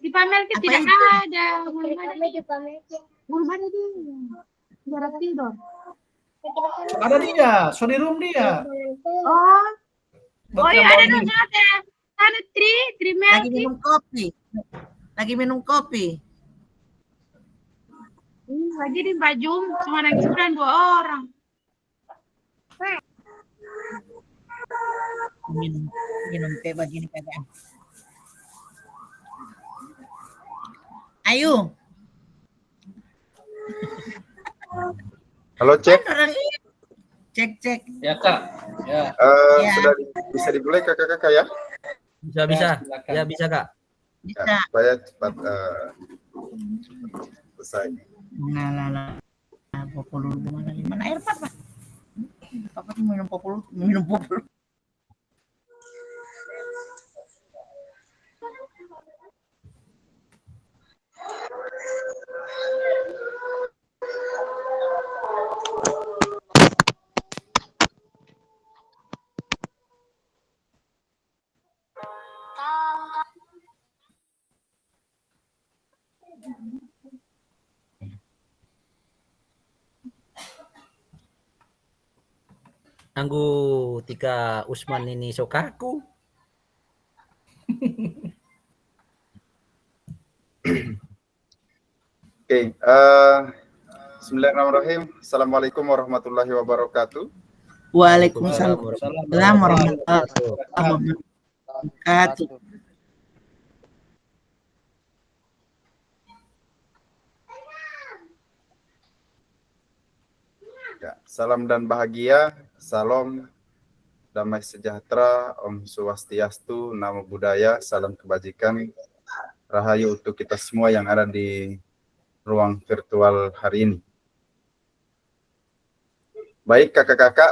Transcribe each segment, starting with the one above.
Dipamer ke Apa tidak itu? ada. Belum ada dia. Jarak tidur. Ada dia, so di room dia. Oh, oh iya ada Bang dong ada. Sana Tri Lagi Melki. minum kopi. Lagi minum kopi. Lagi di baju cuma yang sebulan 2 orang. Minum teh begini kagak. Ayo. Halo, cek. Cek. Ya Kak. Ya. Ya. Sudah bisa dimulai kakak-kakak ya? Bisa. Ya bisa Kak. Bisa. Ya, supaya cepat selesai. Nah. Populu mana air papa? Papa tuh minum populu. Anggu tika Usman ini sokaku. Oke, Bismillahirrahmanirrahim. Assalamualaikum warahmatullahi wabarakatuh. Waalaikumsalam warahmatullahi wabarakatuh. Ya, salam dan bahagia, salam damai sejahtera, Om Swastiastu, Namo Buddhaya, salam kebajikan, rahayu untuk kita semua yang ada di ruang virtual hari ini. Baik kakak-kakak,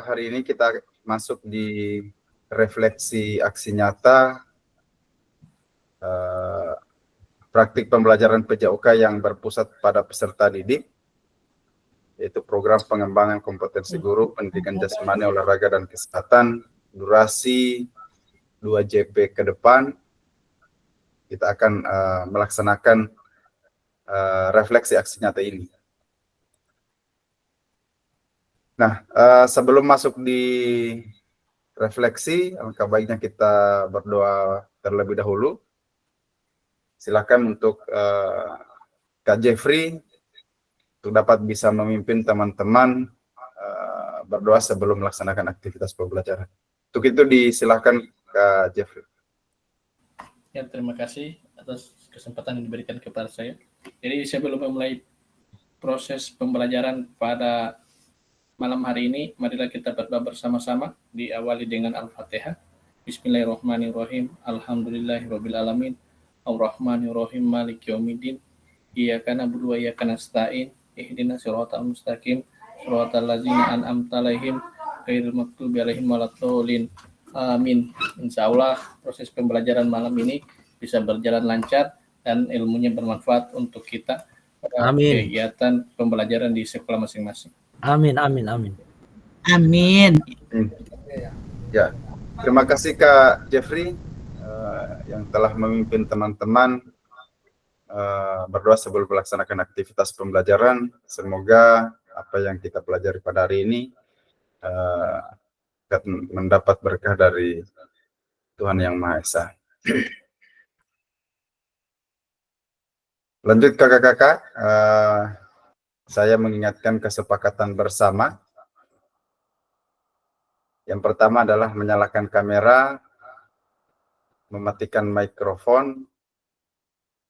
hari ini kita masuk di refleksi aksi nyata praktik pembelajaran PJOK yang berpusat pada peserta didik, yaitu program pengembangan kompetensi guru, pendidikan jasmani, olahraga, dan kesehatan, durasi 2 JP ke depan. Kita akan melaksanakan refleksi aksi nyata ini. Nah, sebelum masuk di refleksi, alangkah baiknya kita berdoa terlebih dahulu. Silakan untuk Kak Jeffrey untuk dapat bisa memimpin teman-teman berdoa sebelum melaksanakan aktivitas pembelajaran. Untuk itu disilakan Kak Jeffrey. Ya, terima kasih atas kesempatan yang diberikan kepada saya. Jadi sebelum memulai proses pembelajaran pada malam hari ini, marilah kita berdoa bersama-sama, diawali dengan Al-Fatihah. Bismillahirrahmanirrahim. Alhamdulillahirabbil alamin. Ar-Rahmanirrahim. Maliki yaumiddin. Iyyaka na'budu wa iyyaka nasta'in. Ihdinas siratal mustaqim. Siratal ladzina an'amta 'alaihim ghairil maghdubi 'alaihim waladdallin. Amin. Insyaallah proses pembelajaran malam ini bisa berjalan lancar dan ilmunya bermanfaat untuk kita pada kegiatan pembelajaran di sekolah masing-masing. Amin. Ya, terima kasih Kak Jeffrey yang telah memimpin teman-teman berdoa sebelum melaksanakan aktivitas pembelajaran. Semoga apa yang kita pelajari pada hari ini mendapat berkah dari Tuhan Yang Maha Esa. Lanjut kakak-kakak, saya mengingatkan kesepakatan bersama. Yang pertama adalah menyalakan kamera, mematikan mikrofon,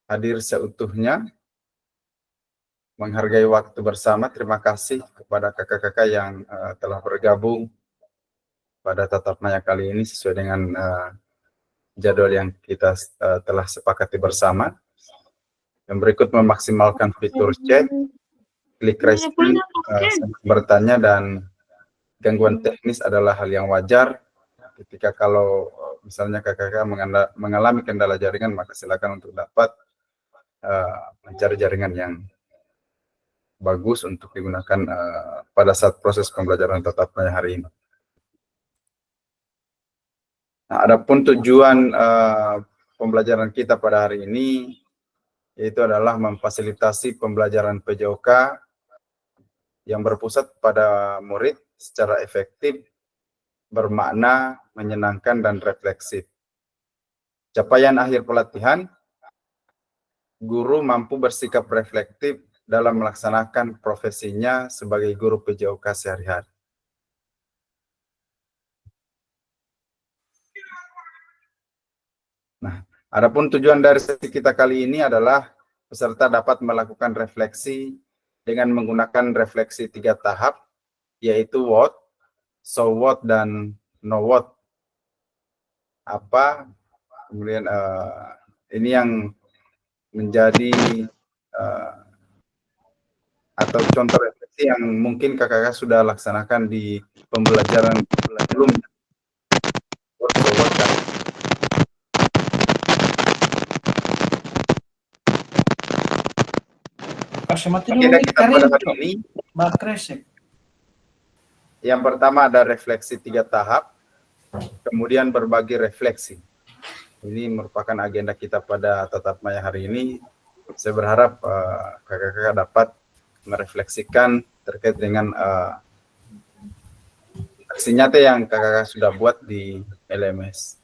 hadir seutuhnya, menghargai waktu bersama. Terima kasih kepada kakak-kakak yang telah bergabung pada tatap maya kali ini sesuai dengan jadwal yang kita telah sepakati bersama. Yang berikut memaksimalkan fitur chat, klik raise hand, bertanya, dan gangguan teknis adalah hal yang wajar. Ketika kalau misalnya kakak-kakak mengalami kendala jaringan, maka silakan untuk dapat mencari jaringan yang bagus untuk digunakan pada saat proses pembelajaran tatap muka hari ini. Nah, adapun tujuan pembelajaran kita pada hari ini, yaitu adalah memfasilitasi pembelajaran PJOK yang berpusat pada murid secara efektif, bermakna, menyenangkan, dan refleksif. Capaian akhir pelatihan, guru mampu bersikap reflektif dalam melaksanakan profesinya sebagai guru PJOK sehari-hari. Nah, adapun tujuan dari sesi kita kali ini adalah peserta dapat melakukan refleksi dengan menggunakan refleksi 3 tahap, yaitu what, so what, dan know what. Apa, kemudian ini yang menjadi atau contoh refleksi yang mungkin kakak-kakak sudah laksanakan di pembelajaran sebelumnya. What, so what, dan agenda kita pada hari ini, yang pertama ada refleksi 3 tahap, kemudian berbagi refleksi. Ini merupakan agenda kita pada tatap maya hari ini. Saya berharap kakak-kakak dapat merefleksikan terkait dengan aksi nyata yang kakak-kakak sudah buat di LMS.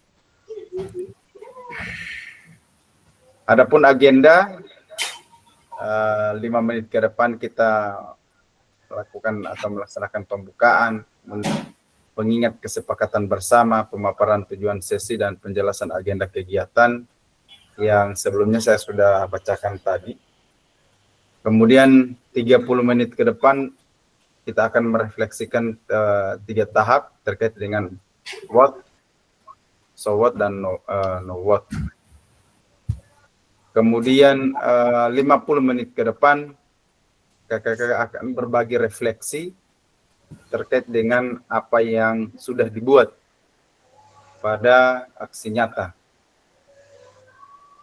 Adapun agenda, 5 menit ke depan kita lakukan atau melaksanakan pembukaan, pengingat kesepakatan bersama, pemaparan tujuan sesi, dan penjelasan agenda kegiatan yang sebelumnya saya sudah bacakan tadi. Kemudian 30 menit ke depan kita akan merefleksikan 3 tahap terkait dengan what, so what, dan know what. Kemudian 50 menit ke depan kakak-kakak akan berbagi refleksi terkait dengan apa yang sudah dibuat pada aksi nyata.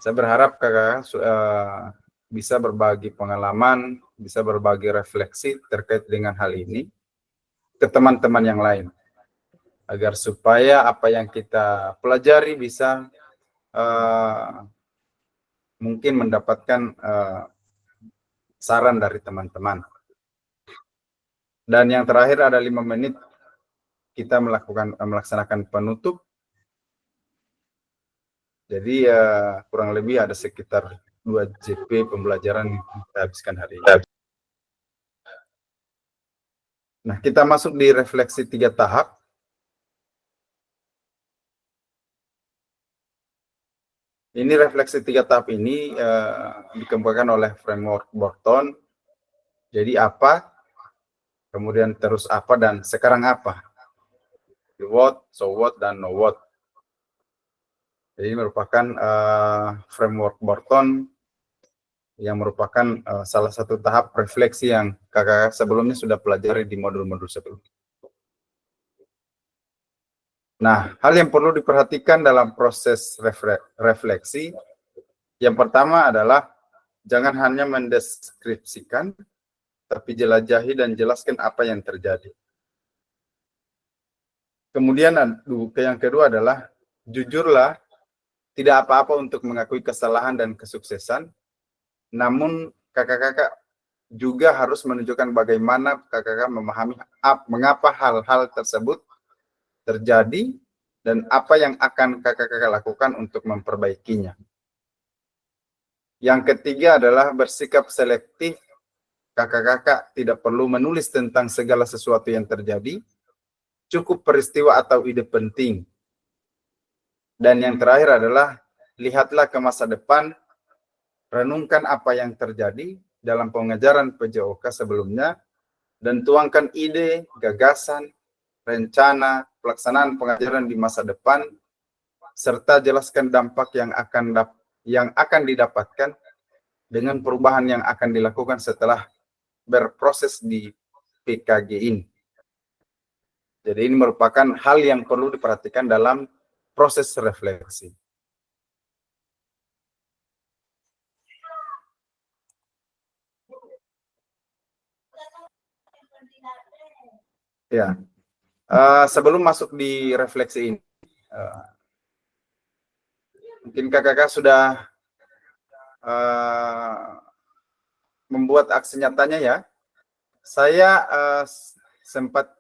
Saya berharap kakak bisa berbagi pengalaman, bisa berbagi refleksi terkait dengan hal ini ke teman-teman yang lain, agar supaya apa yang kita pelajari bisa mungkin mendapatkan saran dari teman-teman. Dan yang terakhir ada 5 menit kita melaksanakan penutup. Jadi kurang lebih ada sekitar 2 JP pembelajaran yang kita habiskan hari ini. Nah, kita masuk di refleksi 3 tahap. Ini refleksi 3 tahap ini dikembangkan oleh framework Borton. Jadi apa, kemudian terus apa, dan sekarang apa. What, so what, dan know what. Jadi merupakan framework Borton yang merupakan salah satu tahap refleksi yang kakak sebelumnya sudah pelajari di modul-modul sebelumnya. Nah, hal yang perlu diperhatikan dalam proses refleksi, yang pertama adalah jangan hanya mendeskripsikan, tapi jelajahi dan jelaskan apa yang terjadi. Kemudian yang kedua adalah jujurlah, tidak apa-apa untuk mengakui kesalahan dan kesuksesan, namun kakak-kakak juga harus menunjukkan bagaimana kakak-kakak memahami mengapa hal-hal tersebut terjadi dan apa yang akan kakak-kakak lakukan untuk memperbaikinya. Yang ketiga adalah bersikap selektif. Kakak-kakak tidak perlu menulis tentang segala sesuatu yang terjadi, cukup peristiwa atau ide penting. Dan yang terakhir adalah lihatlah ke masa depan, renungkan apa yang terjadi dalam pengajaran PJOK sebelumnya, dan tuangkan ide, gagasan, rencana, pelaksanaan pengajaran di masa depan, serta jelaskan dampak yang akan didapatkan dengan perubahan yang akan dilakukan setelah berproses di PKG ini. Jadi ini merupakan hal yang perlu diperhatikan dalam proses refleksi. Ya, sebelum masuk di refleksi ini, mungkin kakak sudah membuat aksi nyatanya ya. Saya sempat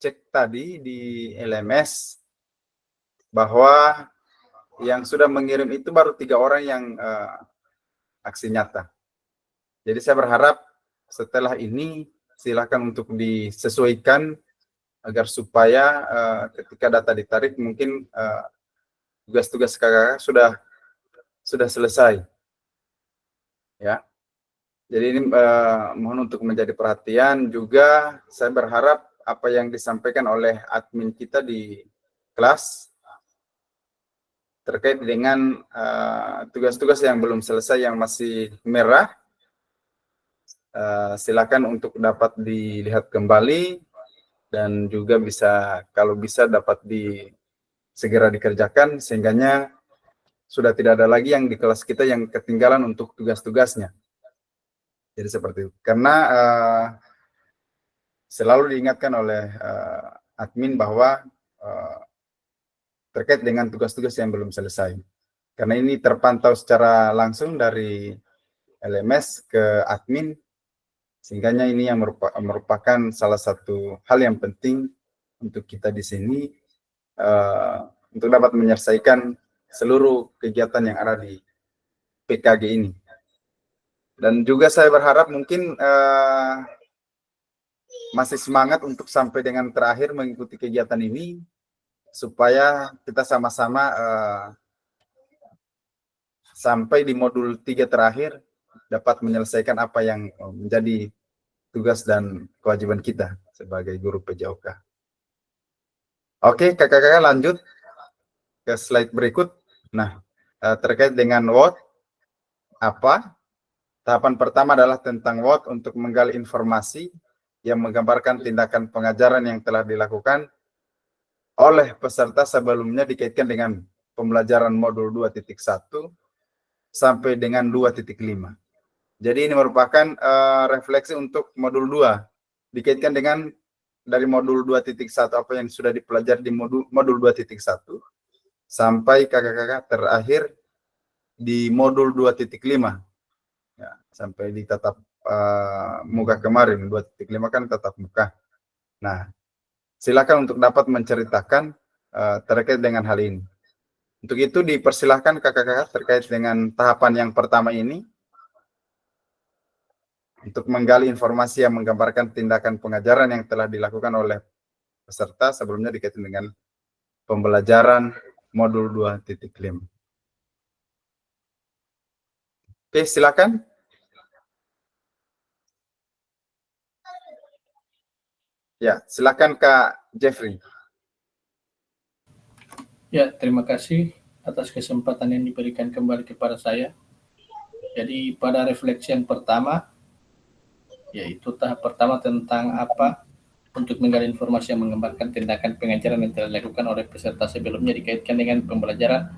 cek tadi di LMS bahwa yang sudah mengirim itu baru 3 orang yang aksi nyata. Jadi saya berharap setelah ini silakan untuk disesuaikan agar supaya ketika data ditarik mungkin tugas-tugas kakak sudah selesai. Ya. Jadi ini mohon untuk menjadi perhatian juga. Saya berharap apa yang disampaikan oleh admin kita di kelas terkait dengan tugas-tugas yang belum selesai yang masih merah, silakan untuk dapat dilihat kembali dan juga bisa kalau bisa dapat segera dikerjakan sehingganya sudah tidak ada lagi yang di kelas kita yang ketinggalan untuk tugas-tugasnya. Jadi seperti itu. Karena selalu diingatkan oleh admin bahwa terkait dengan tugas-tugas yang belum selesai. Karena ini terpantau secara langsung dari LMS ke admin, sehingga ini yang merupakan salah satu hal yang penting untuk kita di sini untuk dapat menyelesaikan seluruh kegiatan yang ada di PKG ini. Dan juga saya berharap mungkin masih semangat untuk sampai dengan terakhir mengikuti kegiatan ini, supaya kita sama-sama sampai di modul 3 terakhir dapat menyelesaikan apa yang menjadi tugas dan kewajiban kita sebagai guru PJOK. Oke, kakak-kakak lanjut ke slide berikut. Nah, terkait dengan WOT, apa? Tahapan pertama adalah tentang WOT untuk menggali informasi yang menggambarkan tindakan pengajaran yang telah dilakukan oleh peserta sebelumnya dikaitkan dengan pembelajaran modul 2.1 sampai dengan 2.5. Jadi ini merupakan refleksi untuk modul 2 dikaitkan dengan dari modul 2.1 apa yang sudah dipelajari di modul 2.1 sampai kakak-kakak terakhir di modul 2.5 ya, sampai di tatap muka kemarin. 2.5 kan tatap muka. Nah, silakan untuk dapat menceritakan terkait dengan hal ini. Untuk itu dipersilahkan kakak-kakak terkait dengan tahapan yang pertama ini untuk menggali informasi yang menggambarkan tindakan pengajaran yang telah dilakukan oleh peserta sebelumnya dikaitkan dengan pembelajaran modul 2.5. Oke, silakan. Ya, silakan Kak Jeffrey. Ya, terima kasih atas kesempatan yang diberikan kembali kepada saya. Jadi pada refleksi yang pertama, yaitu tahap pertama tentang apa untuk menggali informasi yang menggambarkan tindakan pengajaran yang telah dilakukan oleh peserta sebelumnya dikaitkan dengan pembelajaran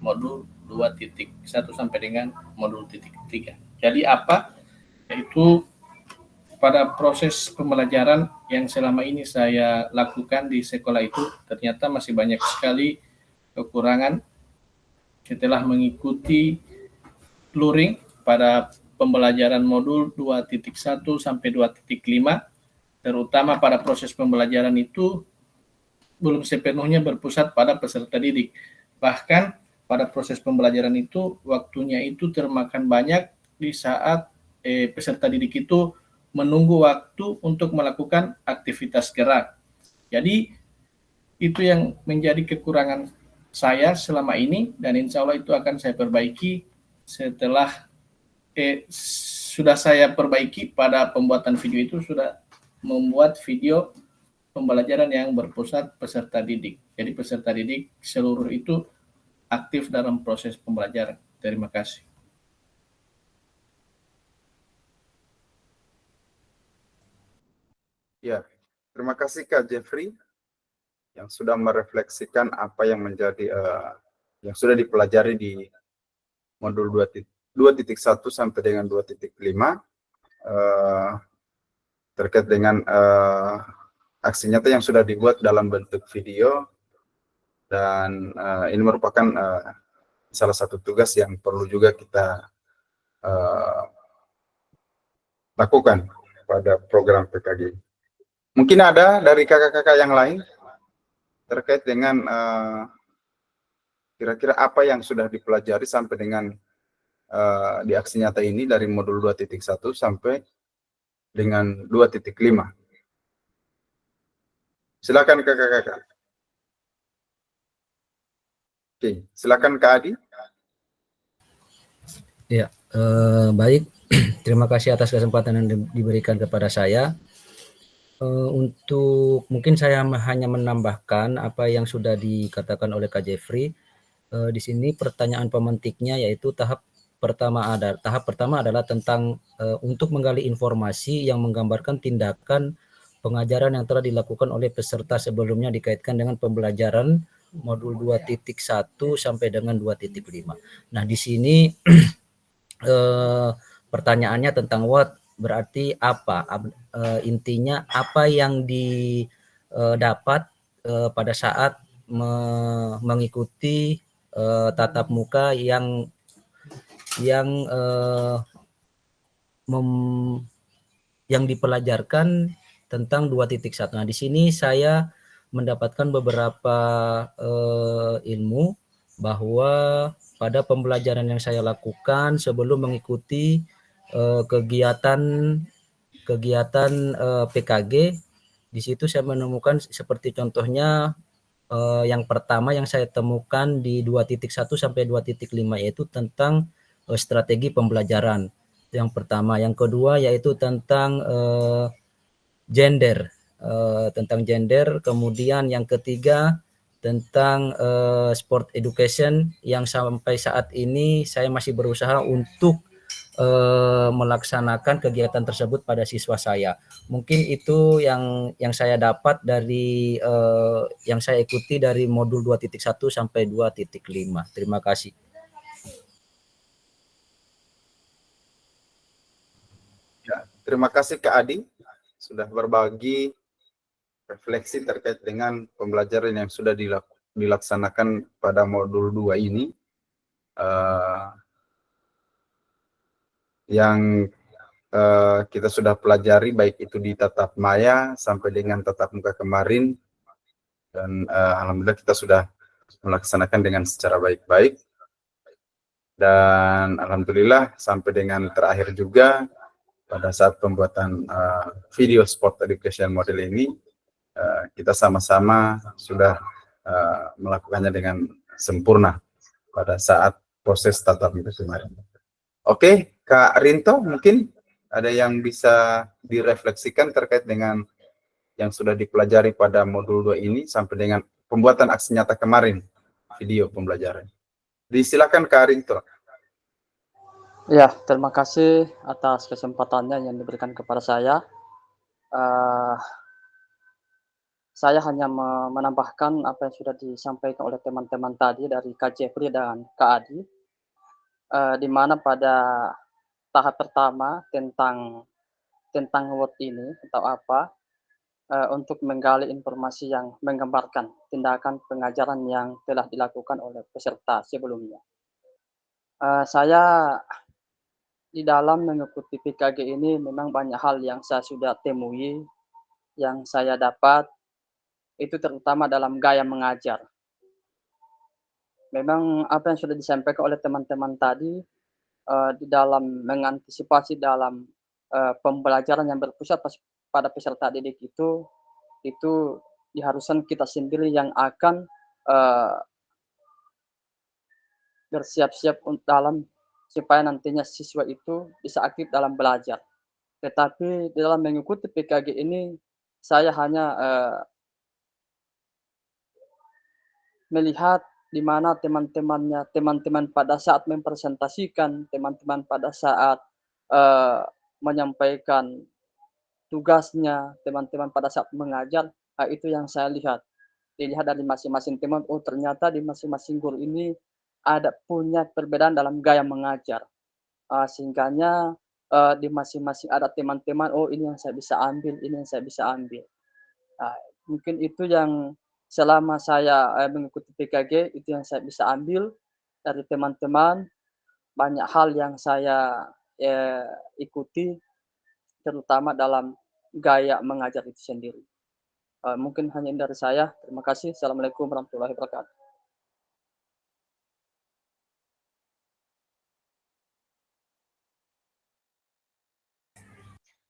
modul 2.1 sampai dengan modul 3. Jadi apa? Yaitu pada proses pembelajaran yang selama ini saya lakukan di sekolah itu ternyata masih banyak sekali kekurangan setelah mengikuti luring pada pembelajaran modul 2.1 sampai 2.5, terutama pada proses pembelajaran itu belum sepenuhnya berpusat pada peserta didik. Bahkan pada proses pembelajaran itu waktunya itu termakan banyak di saat peserta didik itu menunggu waktu untuk melakukan aktivitas gerak. Jadi itu yang menjadi kekurangan saya selama ini dan insya Allah itu akan saya perbaiki setelah sudah saya perbaiki pada pembuatan video itu, sudah membuat video pembelajaran yang berpusat peserta didik. Jadi peserta didik seluruh itu aktif dalam proses pembelajaran. Terima kasih. Ya, terima kasih Kak Jeffrey yang sudah merefleksikan apa yang menjadi yang sudah dipelajari di modul 2.1 sampai dengan 2.5 terkait dengan aksi nyata yang sudah dibuat dalam bentuk video, dan ini merupakan salah satu tugas yang perlu juga kita lakukan pada program PKG. Mungkin ada dari kakak-kakak yang lain terkait dengan kira-kira apa yang sudah dipelajari sampai dengan di aksi nyata ini dari modul 2.1 sampai dengan 2.5. Silakan kakak-kakak. Oke, silakan Kak Adi. Ya, baik. Terima kasih atas kesempatan yang diberikan kepada saya. Untuk mungkin saya hanya menambahkan apa yang sudah dikatakan oleh Kak Jeffrey. Di sini pertanyaan pemantiknya yaitu tahap pertama adalah tentang untuk menggali informasi yang menggambarkan tindakan pengajaran yang telah dilakukan oleh peserta sebelumnya dikaitkan dengan pembelajaran modul 2.1 sampai dengan 2.5. Nah, di sini pertanyaannya tentang what berarti apa? Intinya apa yang didapat pada saat mengikuti tatap muka yang dipelajarkan tentang 2.1. Nah, di sini saya mendapatkan beberapa ilmu bahwa pada pembelajaran yang saya lakukan sebelum mengikuti kegiatan PKG, di situ saya menemukan seperti contohnya yang pertama yang saya temukan di 2.1 sampai 2.5 yaitu tentang strategi pembelajaran. Yang pertama, yang kedua yaitu tentang gender, kemudian yang ketiga tentang sport education yang sampai saat ini saya masih berusaha untuk melaksanakan kegiatan tersebut pada siswa saya. Mungkin itu yang saya dapat dari yang saya ikuti dari modul 2.1 sampai 2.5. Terima kasih. Ya, terima kasih Kak Adi sudah berbagi refleksi terkait dengan pembelajaran yang sudah dilaksanakan pada modul 2 ini. Yang kita sudah pelajari baik itu di tatap maya sampai dengan tatap muka kemarin, dan alhamdulillah kita sudah melaksanakan dengan secara baik-baik, dan alhamdulillah sampai dengan terakhir juga pada saat pembuatan video sport education model ini kita sama-sama sudah melakukannya dengan sempurna pada saat proses tatap muka kemarin. Oke, Kak Rinto, mungkin ada yang bisa direfleksikan terkait dengan yang sudah dipelajari pada modul 2 ini sampai dengan pembuatan aksi nyata kemarin, video pembelajaran. Disilakan Kak Rinto. Ya, terima kasih atas kesempatannya yang diberikan kepada saya. Saya hanya menambahkan apa yang sudah disampaikan oleh teman-teman tadi dari Kak Jeffrey dan Kak Adi, di mana pada tahap pertama tentang what ini atau apa, untuk menggali informasi yang menggambarkan tindakan pengajaran yang telah dilakukan oleh peserta sebelumnya. Saya di dalam mengikuti PKG ini memang banyak hal yang saya sudah temui, yang saya dapat, itu terutama dalam gaya mengajar. Memang apa yang sudah disampaikan oleh teman-teman tadi, di dalam mengantisipasi dalam pembelajaran yang berpusat pada peserta didik itu diharuskan kita sendiri yang akan bersiap-siap dalam supaya nantinya siswa itu bisa aktif dalam belajar. Tetapi dalam mengikuti PKG ini, saya hanya melihat di mana teman-teman pada saat mempresentasikan, teman-teman pada saat menyampaikan tugasnya, teman-teman pada saat mengajar, itu yang saya lihat. Dilihat dari masing-masing teman, oh ternyata di masing-masing guru ini ada punya perbedaan dalam gaya mengajar. Sehingganya di masing-masing ada teman-teman, oh ini yang saya bisa ambil, ini yang saya bisa ambil. Mungkin itu yang selama saya mengikuti PKG, itu yang saya bisa ambil. dari teman-teman, banyak hal yang saya ikuti, terutama dalam gaya mengajar itu sendiri. Mungkin hanya ini dari saya. Terima kasih. Assalamualaikum warahmatullahi wabarakatuh.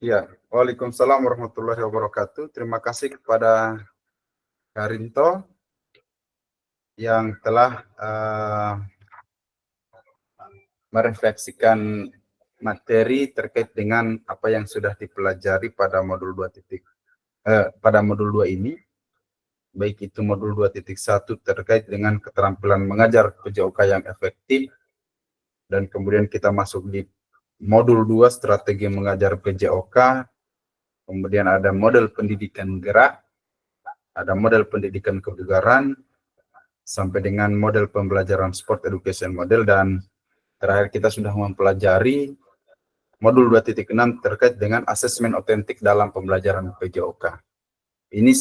Ya, Waalaikumsalam warahmatullahi wabarakatuh. Terima kasih kepada Kak Rinto yang telah merefleksikan materi terkait dengan apa yang sudah dipelajari pada modul 2 ini, baik itu modul 2.1 terkait dengan keterampilan mengajar PJOK yang efektif, dan kemudian kita masuk di modul 2 strategi mengajar PJOK, kemudian ada model pendidikan gerak, ada model pendidikan kebugaran, sampai dengan model pembelajaran sport education model, dan terakhir kita sudah mempelajari modul 2.6 terkait dengan asesmen otentik dalam pembelajaran PJOK. Ini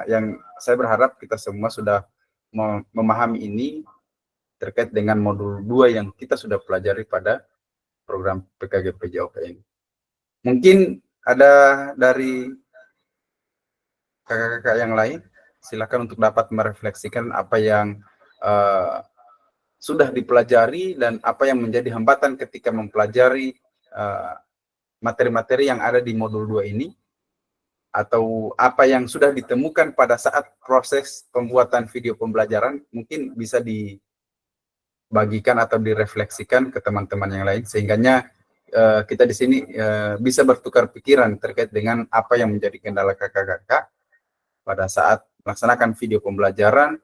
yang saya berharap kita semua sudah memahami ini terkait dengan modul 2 yang kita sudah pelajari pada program PKG PJOK ini. Mungkin ada dari kakak-kakak yang lain, silakan untuk dapat merefleksikan apa yang sudah dipelajari dan apa yang menjadi hambatan ketika mempelajari materi-materi yang ada di modul 2 ini, atau apa yang sudah ditemukan pada saat proses pembuatan video pembelajaran, mungkin bisa dibagikan atau direfleksikan ke teman-teman yang lain, sehingganya kita di sini bisa bertukar pikiran terkait dengan apa yang menjadi kendala kakak-kakak pada saat melaksanakan video pembelajaran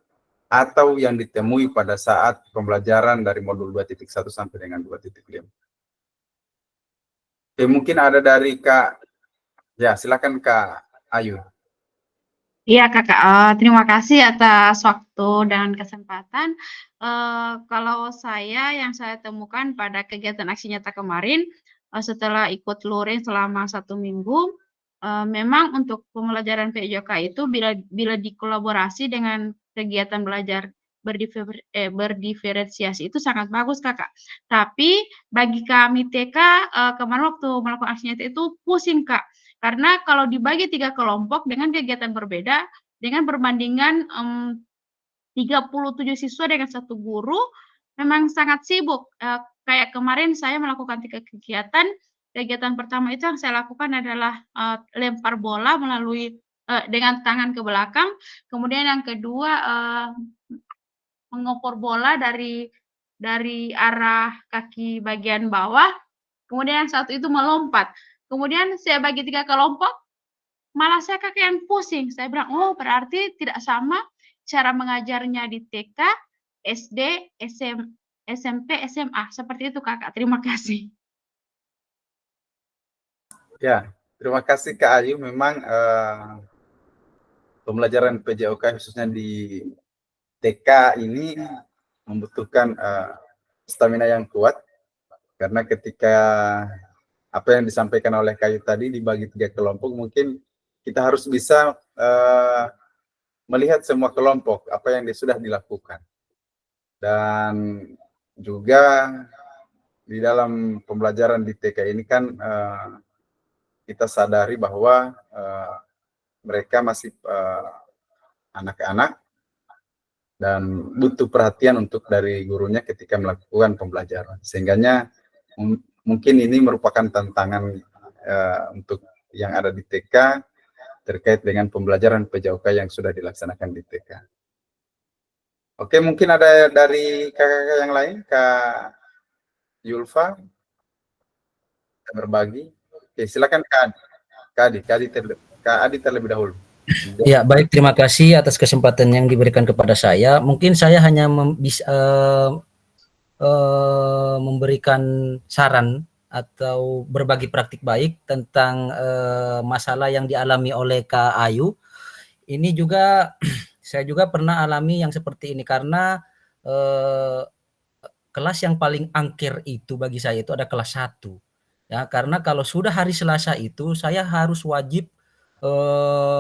atau yang ditemui pada saat pembelajaran dari modul 2.1 sampai dengan 2.5. Oke, mungkin ada dari Kak, ya silakan Kak Ayu. Iya Kakak, terima kasih atas waktu dan kesempatan. Kalau yang saya temukan pada kegiatan aksi nyata kemarin, setelah ikut luring selama 1 minggu, memang untuk pembelajaran PJOK itu bila dikolaborasi dengan kegiatan belajar berdiferensiasi itu sangat bagus Kakak. Tapi bagi kami TK, kemarin waktu melakukan aksi nyata itu pusing Kak. Karena kalau dibagi 3 kelompok dengan kegiatan berbeda, dengan perbandingan 37 siswa dengan 1 guru, memang sangat sibuk. Kayak kemarin saya melakukan 3 kegiatan. Kegiatan pertama itu yang saya lakukan adalah lempar bola melalui dengan tangan ke belakang. Kemudian yang kedua mengopor bola dari arah kaki bagian bawah. Kemudian yang satu itu melompat. Kemudian saya bagi 3 kelompok, malah saya kakean pusing. Saya bilang, oh berarti tidak sama cara mengajarnya di TK, SD, SMP, SMA. Seperti itu Kakak. Terima kasih. Ya, terima kasih Kak Ayu. Memang pembelajaran PJOK khususnya di TK ini membutuhkan stamina yang kuat, karena ketika apa yang disampaikan oleh Kayu tadi dibagi 3 kelompok, mungkin kita harus bisa melihat semua kelompok apa yang sudah dilakukan, dan juga di dalam pembelajaran di TK ini kan kita sadari bahwa mereka masih anak-anak dan butuh perhatian untuk dari gurunya ketika melakukan pembelajaran, sehingganya mungkin ini merupakan tantangan untuk yang ada di TK terkait dengan pembelajaran PJOK yang sudah dilaksanakan di TK. Oke, mungkin ada dari kakak-kakak yang lain, Kak Yulfa, berbagi. Oke, silakan Kak Adi terlebih dahulu. Ya, baik, terima kasih atas kesempatan yang diberikan kepada saya. Mungkin saya hanya memberikan saran atau berbagi praktik baik tentang masalah yang dialami oleh Kak Ayu. Ini juga saya juga pernah alami yang seperti ini, karena kelas yang paling angker itu bagi saya itu ada kelas 1. Ya, karena kalau sudah hari Selasa itu saya harus wajib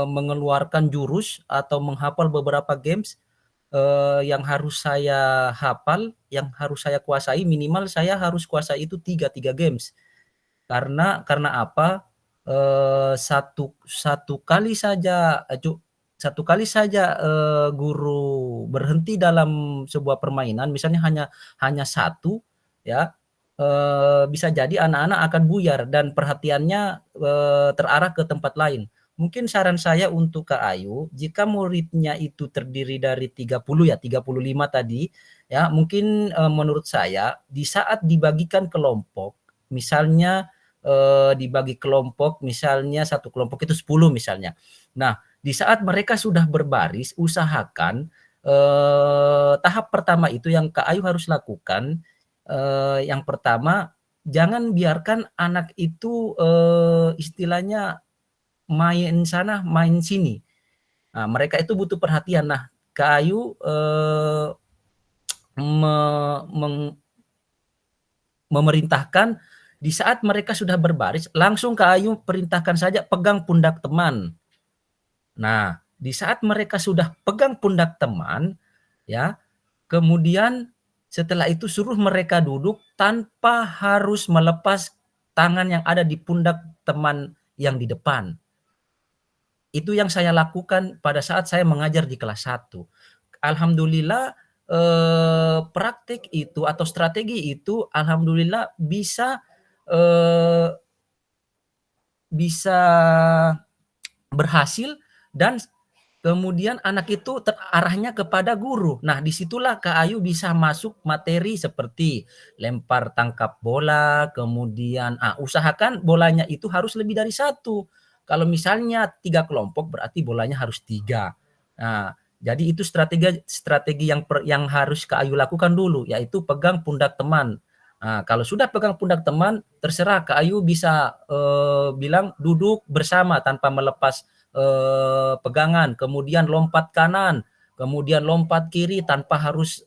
mengeluarkan jurus atau menghafal beberapa games yang harus saya hafal, yang harus saya kuasai, minimal saya harus kuasai itu 3 games. Karena apa? Satu kali saja guru berhenti dalam sebuah permainan, misalnya hanya satu, ya, bisa jadi anak-anak akan buyar dan perhatiannya terarah ke tempat lain. Mungkin saran saya untuk Kak Ayu, jika muridnya itu terdiri dari 30 ya, 35 tadi, ya, mungkin menurut saya di saat dibagikan kelompok, misalnya dibagi kelompok, misalnya satu kelompok itu 10 misalnya. Nah, di saat mereka sudah berbaris, usahakan tahap pertama itu yang Kak Ayu harus lakukan. Yang pertama, jangan biarkan anak itu istilahnya main sana, main sini. Nah, mereka itu butuh perhatian. Nah, Kak Ayu memerintahkan di saat mereka sudah berbaris, langsung Kak Ayu perintahkan saja pegang pundak teman. Nah, di saat mereka sudah pegang pundak teman, ya, kemudian setelah itu suruh mereka duduk tanpa harus melepas tangan yang ada di pundak teman yang di depan. Itu yang saya lakukan pada saat saya mengajar di kelas 1. Alhamdulillah praktik itu atau strategi itu alhamdulillah bisa berhasil dan kemudian anak itu terarahnya kepada guru. Nah, disitulah Kak Ayu bisa masuk materi seperti lempar tangkap bola, kemudian usahakan bolanya itu harus lebih dari 1. Kalau misalnya 3 kelompok berarti bolanya harus 3. Nah, jadi itu strategi yang harus Kak Ayu lakukan dulu, yaitu pegang pundak teman. Nah, kalau sudah pegang pundak teman, terserah Kak Ayu bisa bilang duduk bersama tanpa melepas pegangan, kemudian lompat kanan, kemudian lompat kiri tanpa harus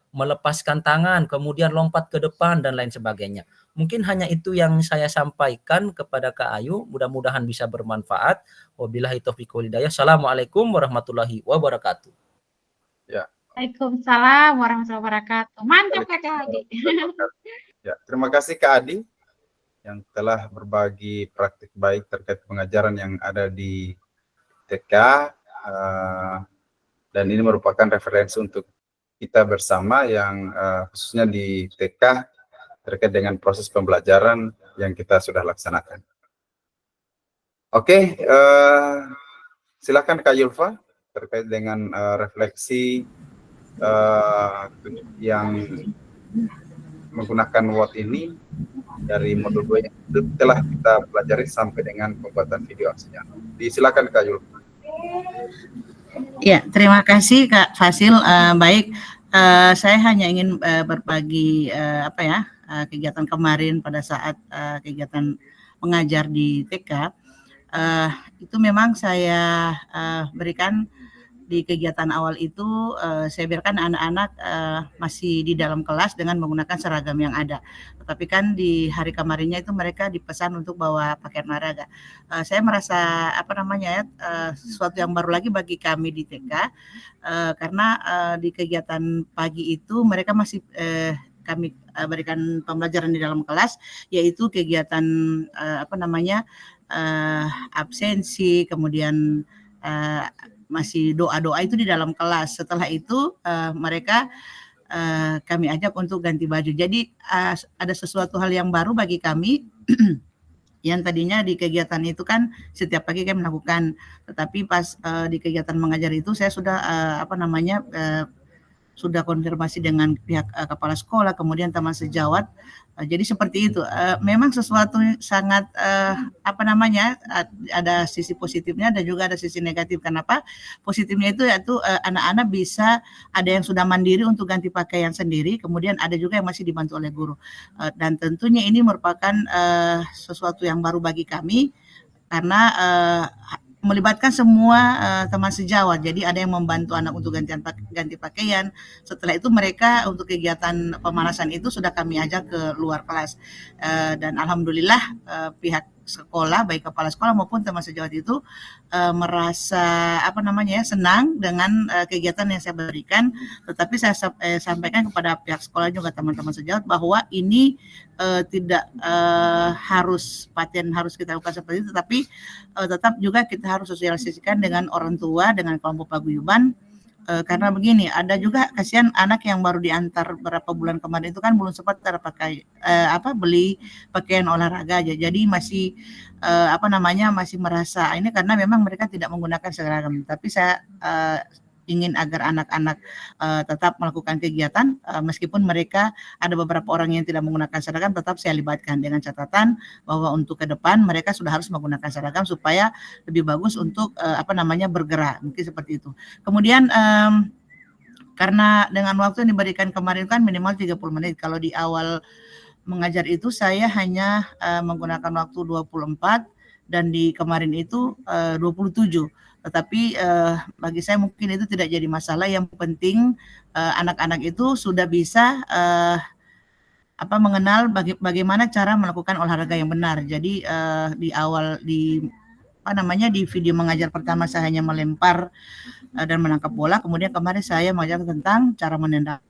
melepaskan tangan, kemudian lompat ke depan dan lain sebagainya. Mungkin hanya itu yang saya sampaikan kepada Kak Ayu, mudah-mudahan bisa bermanfaat. Wabillahi taufiq wal hidayah. Assalamualaikum warahmatullahi wabarakatuh. Ya. Waalaikumsalam warahmatullahi wabarakatuh. Mantap Kakak Adi. Ya, terima kasih Kak Adi yang telah berbagi praktik baik terkait pengajaran yang ada di TK, dan ini merupakan referensi untuk kita bersama yang khususnya di TK terkait dengan proses pembelajaran yang kita sudah laksanakan. Oke, silakan Kak Yulfa terkait dengan refleksi yang menggunakan Word ini dari modul 2 yang telah kita pelajari sampai dengan pembuatan video aksinya. Silakan Kak Yul. Ya, terima kasih Kak Fasil. Baik, saya hanya ingin berbagi kegiatan kemarin pada saat kegiatan mengajar di TK. Itu memang saya berikan di kegiatan awal itu, saya biarkan anak-anak masih di dalam kelas dengan menggunakan seragam yang ada. Tetapi kan di hari kemarinnya itu mereka dipesan untuk bawa pakaian olahraga. Saya merasa sesuatu yang baru lagi bagi kami di TK, karena di kegiatan pagi itu mereka masih kami berikan pembelajaran di dalam kelas, yaitu kegiatan absensi, kemudian masih doa-doa itu di dalam kelas. Setelah itu mereka kami ajak untuk ganti baju. Jadi ada sesuatu hal yang baru bagi kami yang tadinya di kegiatan itu kan setiap pagi kami melakukan, tetapi pas di kegiatan mengajar itu saya sudah sudah konfirmasi dengan pihak kepala sekolah, kemudian teman sejawat. Jadi seperti itu. Memang sesuatu sangat ada sisi positifnya dan juga ada sisi negatif. Kenapa? Positifnya itu yaitu anak-anak bisa, ada yang sudah mandiri untuk ganti pakaian sendiri, kemudian ada juga yang masih dibantu oleh guru. Dan tentunya ini merupakan sesuatu yang baru bagi kami karena melibatkan semua teman sejawat. Jadi ada yang membantu anak untuk ganti pakaian. Setelah itu mereka untuk kegiatan pemanasan itu sudah kami ajak ke luar kelas. Dan alhamdulillah pihak sekolah, baik kepala sekolah maupun teman sejawat itu merasa senang dengan kegiatan yang saya berikan. Tetapi saya sampaikan kepada pihak sekolah juga teman-teman sejawat bahwa ini tidak harus kita lakukan seperti itu, tetapi tetap juga kita harus sosialisasikan dengan orang tua, dengan kelompok paguyuban. Karena begini, ada juga kasihan anak yang baru diantar beberapa bulan kemarin itu kan belum sempat terpakai beli pakaian olahraga aja. Jadi masih masih merasa ini karena memang mereka tidak menggunakan seragam. Tapi saya ingin agar anak-anak tetap melakukan kegiatan meskipun mereka ada beberapa orang yang tidak menggunakan seragam, tetap saya libatkan dengan catatan bahwa untuk ke depan mereka sudah harus menggunakan seragam supaya lebih bagus untuk bergerak, mungkin seperti itu. Kemudian karena dengan waktu yang diberikan kemarin kan minimal 30 menit. Kalau di awal mengajar itu saya hanya menggunakan waktu 24 dan di kemarin itu 27. Tetapi bagi saya mungkin itu tidak jadi masalah. Yang penting anak-anak itu sudah bisa mengenal bagaimana cara melakukan olahraga yang benar. Jadi di awal di video mengajar pertama saya hanya melempar dan menangkap bola. Kemudian kemarin saya mengajar tentang cara menendang.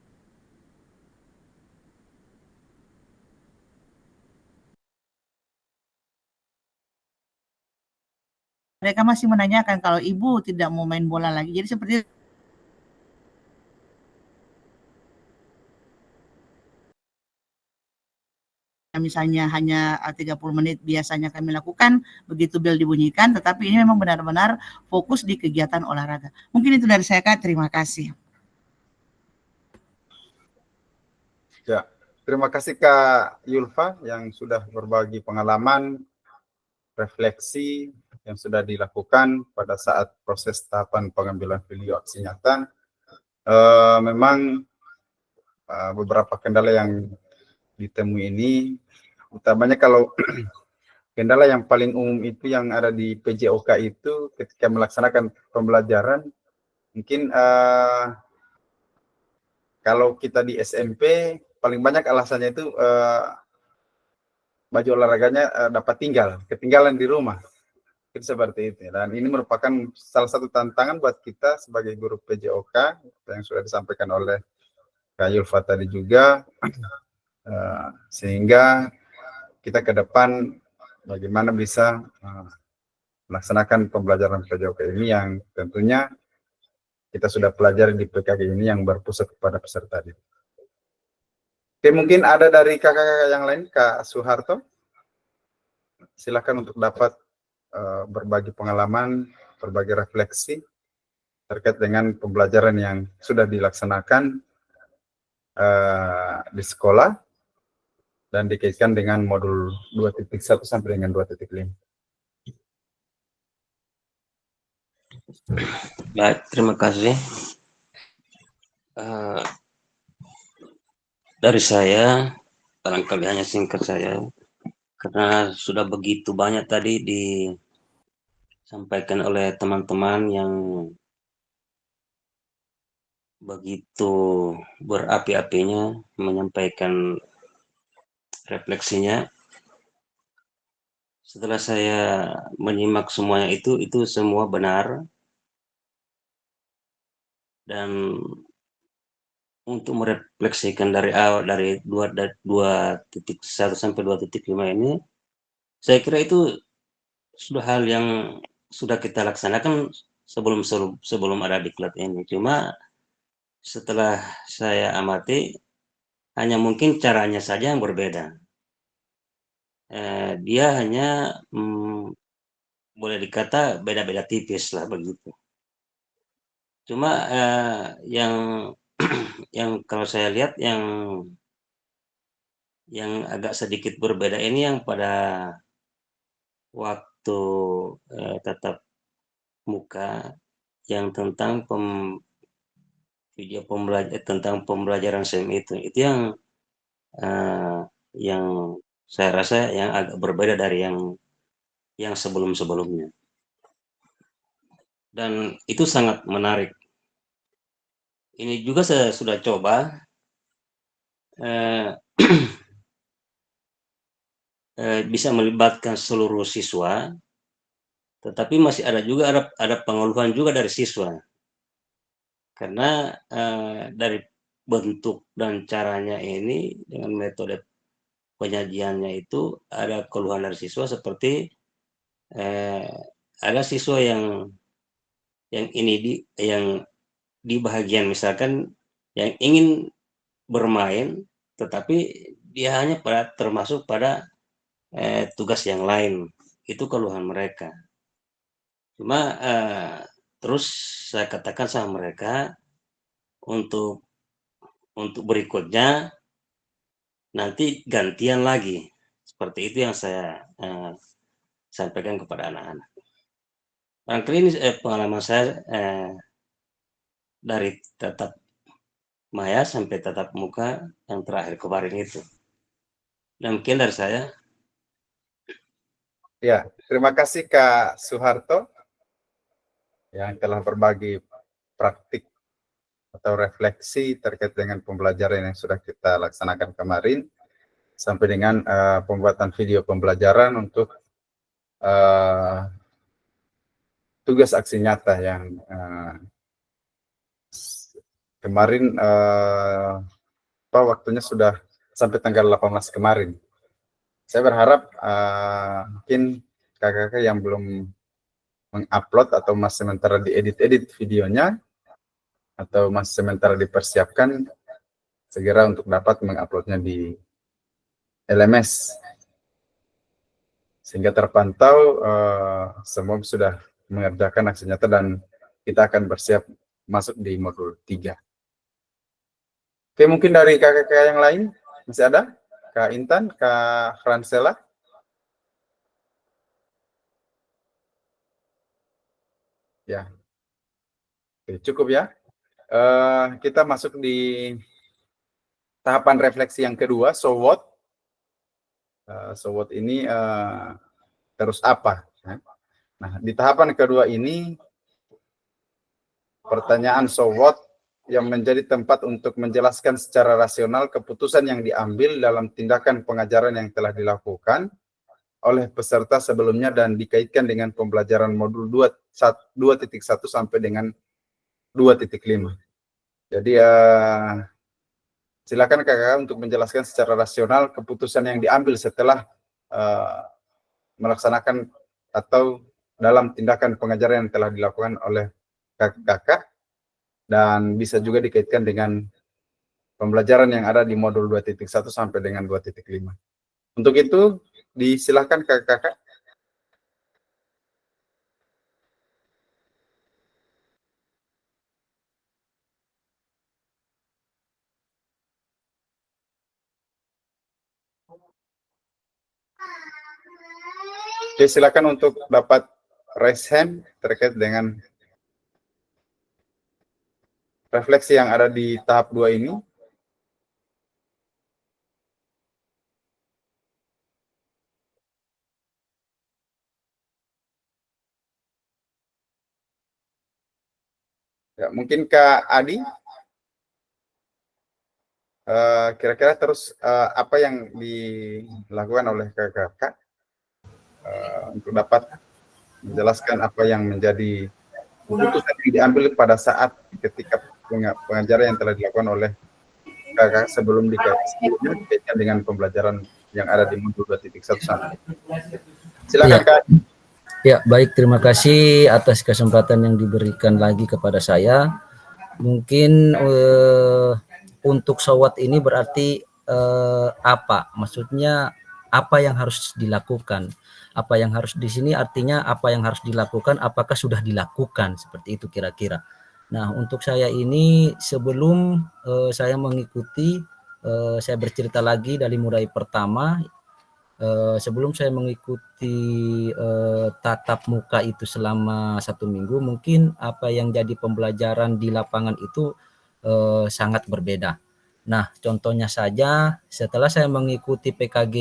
Mereka masih menanyakan kalau ibu tidak mau main bola lagi. Jadi seperti misalnya hanya 30 menit biasanya kami lakukan, begitu bel dibunyikan, tetapi ini memang benar-benar fokus di kegiatan olahraga. Mungkin itu dari saya, Kak. Terima kasih. Ya, terima kasih Kak Yulfa yang sudah berbagi pengalaman, refleksi yang sudah dilakukan pada saat proses tahapan pengambilan video aksi nyata. Memang beberapa kendala yang ditemui ini, utamanya kalau kendala yang paling umum itu yang ada di PJOK itu ketika melaksanakan pembelajaran, mungkin kalau kita di SMP paling banyak alasannya itu baju olahraganya dapat ketinggalan di rumah. Seperti itu. Dan ini merupakan salah satu tantangan buat kita sebagai guru PJOK yang sudah disampaikan oleh Kak Yulfa tadi juga, sehingga kita ke depan bagaimana bisa melaksanakan pembelajaran PJOK ini yang tentunya kita sudah pelajari di PKG ini yang berpusat kepada peserta didik. Oke, mungkin ada dari kakak-kakak yang lain, Kak Suharto. Silakan untuk dapat berbagi pengalaman, berbagi refleksi terkait dengan pembelajaran yang sudah dilaksanakan di sekolah dan dikaitkan dengan modul 2.1 sampai dengan 2.5. Baik, terima kasih. Dari saya, barangkali hanya singkat saya, karena sudah begitu banyak tadi disampaikan oleh teman-teman yang begitu berapi-apinya menyampaikan refleksinya. Setelah saya menyimak semuanya itu semua benar. Dan untuk merefleksikan dari awal, dari 2.1 sampai 2.5 ini, saya kira itu sudah hal yang sudah kita laksanakan sebelum ada diklat ini. Cuma setelah saya amati, hanya mungkin caranya saja yang berbeda. Dia hanya boleh dikata beda-beda tipis lah begitu. Cuma yang kalau saya lihat yang agak sedikit berbeda ini yang pada waktu tatap muka yang tentang tentang pembelajaran SEM itu yang saya rasa yang agak berbeda dari yang sebelum-sebelumnya. Dan itu sangat menarik. Ini juga saya sudah coba bisa melibatkan seluruh siswa, tetapi masih ada juga ada pengeluhan juga dari siswa. Karena dari bentuk dan caranya ini dengan metode penyajiannya itu ada keluhan dari siswa seperti ada siswa yang di bahagian misalkan yang ingin bermain tetapi dia hanya termasuk pada tugas yang lain. Itu keluhan mereka. Cuma terus saya katakan sama mereka untuk berikutnya nanti gantian lagi. Seperti itu yang saya sampaikan kepada anak-anak. Barangkali ini pengalaman saya dari tatap maya sampai tatap muka yang terakhir kemarin itu. Demikian dari saya. Ya, terima kasih Kak Soeharto yang telah berbagi praktik atau refleksi terkait dengan pembelajaran yang sudah kita laksanakan kemarin sampai dengan pembuatan video pembelajaran untuk tugas aksi nyata yang kemarin waktunya sudah sampai tanggal 18 kemarin. Saya berharap mungkin kakak-kakak yang belum mengupload atau masih sementara diedit-edit videonya atau masih sementara dipersiapkan segera untuk dapat menguploadnya di LMS sehingga terpantau semua sudah mengerjakan aksi nyata dan kita akan bersiap masuk di modul 3. Oke, mungkin dari kakak-kakak yang lain masih ada? Kak Intan, Kak Fransela? Ya, oke, cukup ya. Kita masuk di tahapan refleksi yang kedua, so what? So what ini terus apa? Nah, di tahapan kedua ini, pertanyaan so what yang menjadi tempat untuk menjelaskan secara rasional keputusan yang diambil dalam tindakan pengajaran yang telah dilakukan oleh peserta sebelumnya dan dikaitkan dengan pembelajaran modul 2.1 sampai dengan 2.5. Jadi silakan kakak untuk menjelaskan secara rasional keputusan yang diambil setelah melaksanakan atau dalam tindakan pengajaran yang telah dilakukan oleh kakak dan bisa juga dikaitkan dengan pembelajaran yang ada di modul 2.1 sampai dengan 2.5. Untuk itu, disilakan kakak-kakak. Oke, silakan untuk dapat raise hand terkait dengan refleksi yang ada di tahap 2 ini. Ya, mungkin Kak Adi, kira-kira terus apa yang dilakukan oleh kakak untuk dapat menjelaskan apa yang menjadi keputusan yang diambil pada saat ketika pengajaran yang telah dilakukan oleh kakak sebelum dikaitkan dengan pembelajaran yang ada di modul 2.1 sana. Silakan Kak. Ya, baik, terima kasih atas kesempatan yang diberikan lagi kepada saya. Mungkin untuk SWOT ini berarti apa? Maksudnya apa yang harus dilakukan? Apa yang harus di sini artinya apa yang harus dilakukan, apakah sudah dilakukan, seperti itu kira-kira. Nah, untuk saya ini sebelum saya mengikuti, saya bercerita lagi dari mulai pertama. Sebelum saya mengikuti tatap muka itu selama 1 minggu, mungkin apa yang jadi pembelajaran di lapangan itu sangat berbeda. Nah, contohnya saja setelah saya mengikuti PKG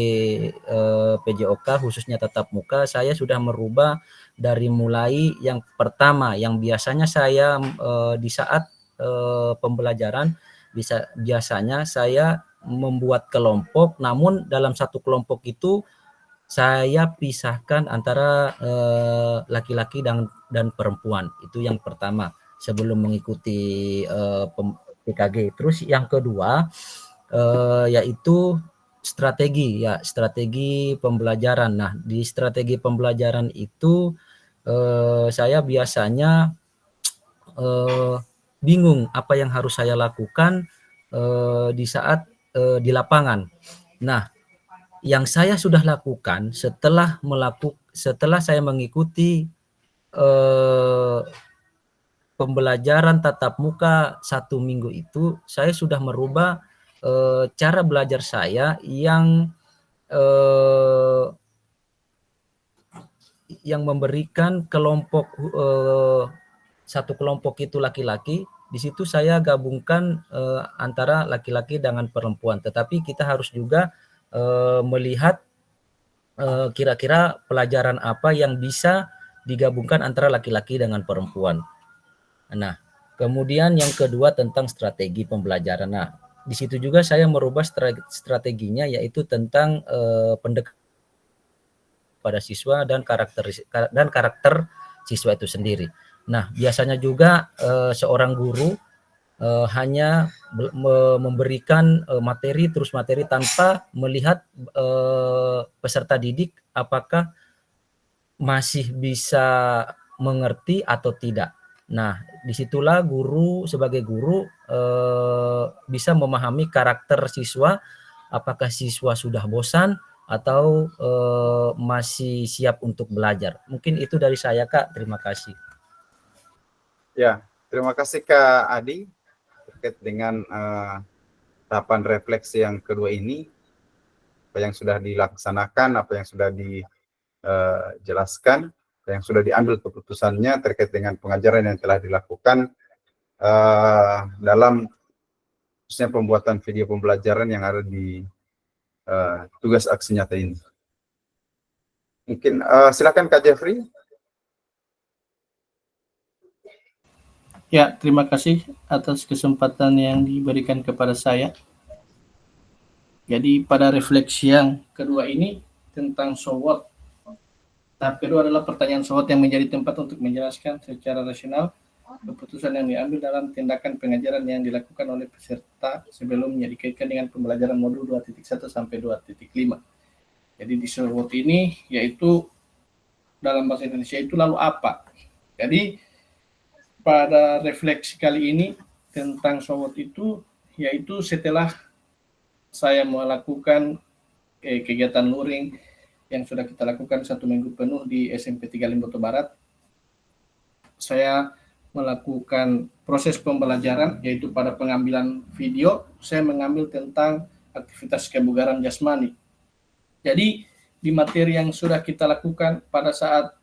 PJOK khususnya tatap muka, saya sudah merubah dari mulai yang pertama, yang biasanya saya di saat pembelajaran biasanya saya membuat kelompok, namun dalam satu kelompok itu saya pisahkan antara laki-laki dan perempuan. Itu yang pertama sebelum mengikuti PKG. Terus yang kedua yaitu strategi pembelajaran. Nah, di strategi pembelajaran itu saya biasanya bingung apa yang harus saya lakukan di saat di lapangan. Nah, yang saya sudah lakukan setelah saya mengikuti pembelajaran tatap muka 1 minggu itu, saya sudah merubah cara belajar saya yang memberikan kelompok satu kelompok itu laki-laki. Di situ saya gabungkan antara laki-laki dengan perempuan. Tetapi kita harus juga melihat kira-kira pelajaran apa yang bisa digabungkan antara laki-laki dengan perempuan. Nah, kemudian yang kedua tentang strategi pembelajaran. Nah, di situ juga saya merubah strateginya, yaitu tentang pendekatan pada siswa dan karakter siswa itu sendiri. Nah, biasanya juga seorang guru hanya memberikan materi tanpa melihat peserta didik apakah masih bisa mengerti atau tidak. Nah, disitulah guru sebagai guru bisa memahami karakter siswa, apakah siswa sudah bosan atau masih siap untuk belajar. Mungkin itu dari saya, Kak. Terima kasih. Ya, terima kasih Kak Adi terkait dengan tahapan refleksi yang kedua ini, apa yang sudah dilaksanakan, apa yang sudah dijelaskan, apa yang sudah diambil keputusannya terkait dengan pengajaran yang telah dilakukan dalam khususnya pembuatan video pembelajaran yang ada di tugas aksi nyata ini. Mungkin silakan Kak Jeffrey. Ya, terima kasih atas kesempatan yang diberikan kepada saya. Jadi pada refleksi yang kedua ini tentang so what. Tahap kedua adalah pertanyaan so what yang menjadi tempat untuk menjelaskan secara rasional keputusan yang diambil dalam tindakan pengajaran yang dilakukan oleh peserta sebelumnya dikaitkan dengan pembelajaran modul 2.1 sampai 2.5. Jadi di so what ini yaitu dalam bahasa Indonesia itu lalu apa. Jadi pada refleksi kali ini tentang so what itu yaitu setelah saya melakukan kegiatan luring yang sudah kita lakukan 1 minggu penuh di SMP 3 Limboto Barat, saya melakukan proses pembelajaran yaitu pada pengambilan video saya mengambil tentang aktivitas kebugaran jasmani. Jadi di materi yang sudah kita lakukan pada saat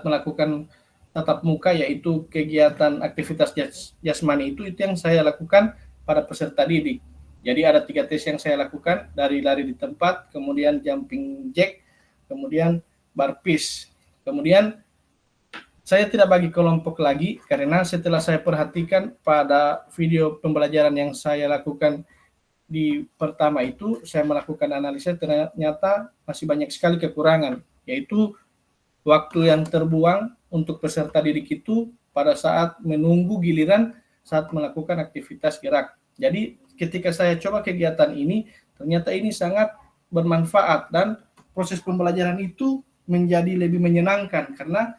melakukan tatap muka yaitu kegiatan aktivitas jasmani itu yang saya lakukan pada peserta didik. Jadi ada 3 tes yang saya lakukan, dari lari di tempat, kemudian jumping jack, kemudian burpees. Kemudian saya tidak bagi kelompok lagi karena setelah saya perhatikan pada video pembelajaran yang saya lakukan di pertama itu, saya melakukan analisa ternyata masih banyak sekali kekurangan, yaitu waktu yang terbuang untuk peserta didik itu pada saat menunggu giliran saat melakukan aktivitas gerak. Jadi ketika saya coba kegiatan ini, ternyata ini sangat bermanfaat dan proses pembelajaran itu menjadi lebih menyenangkan karena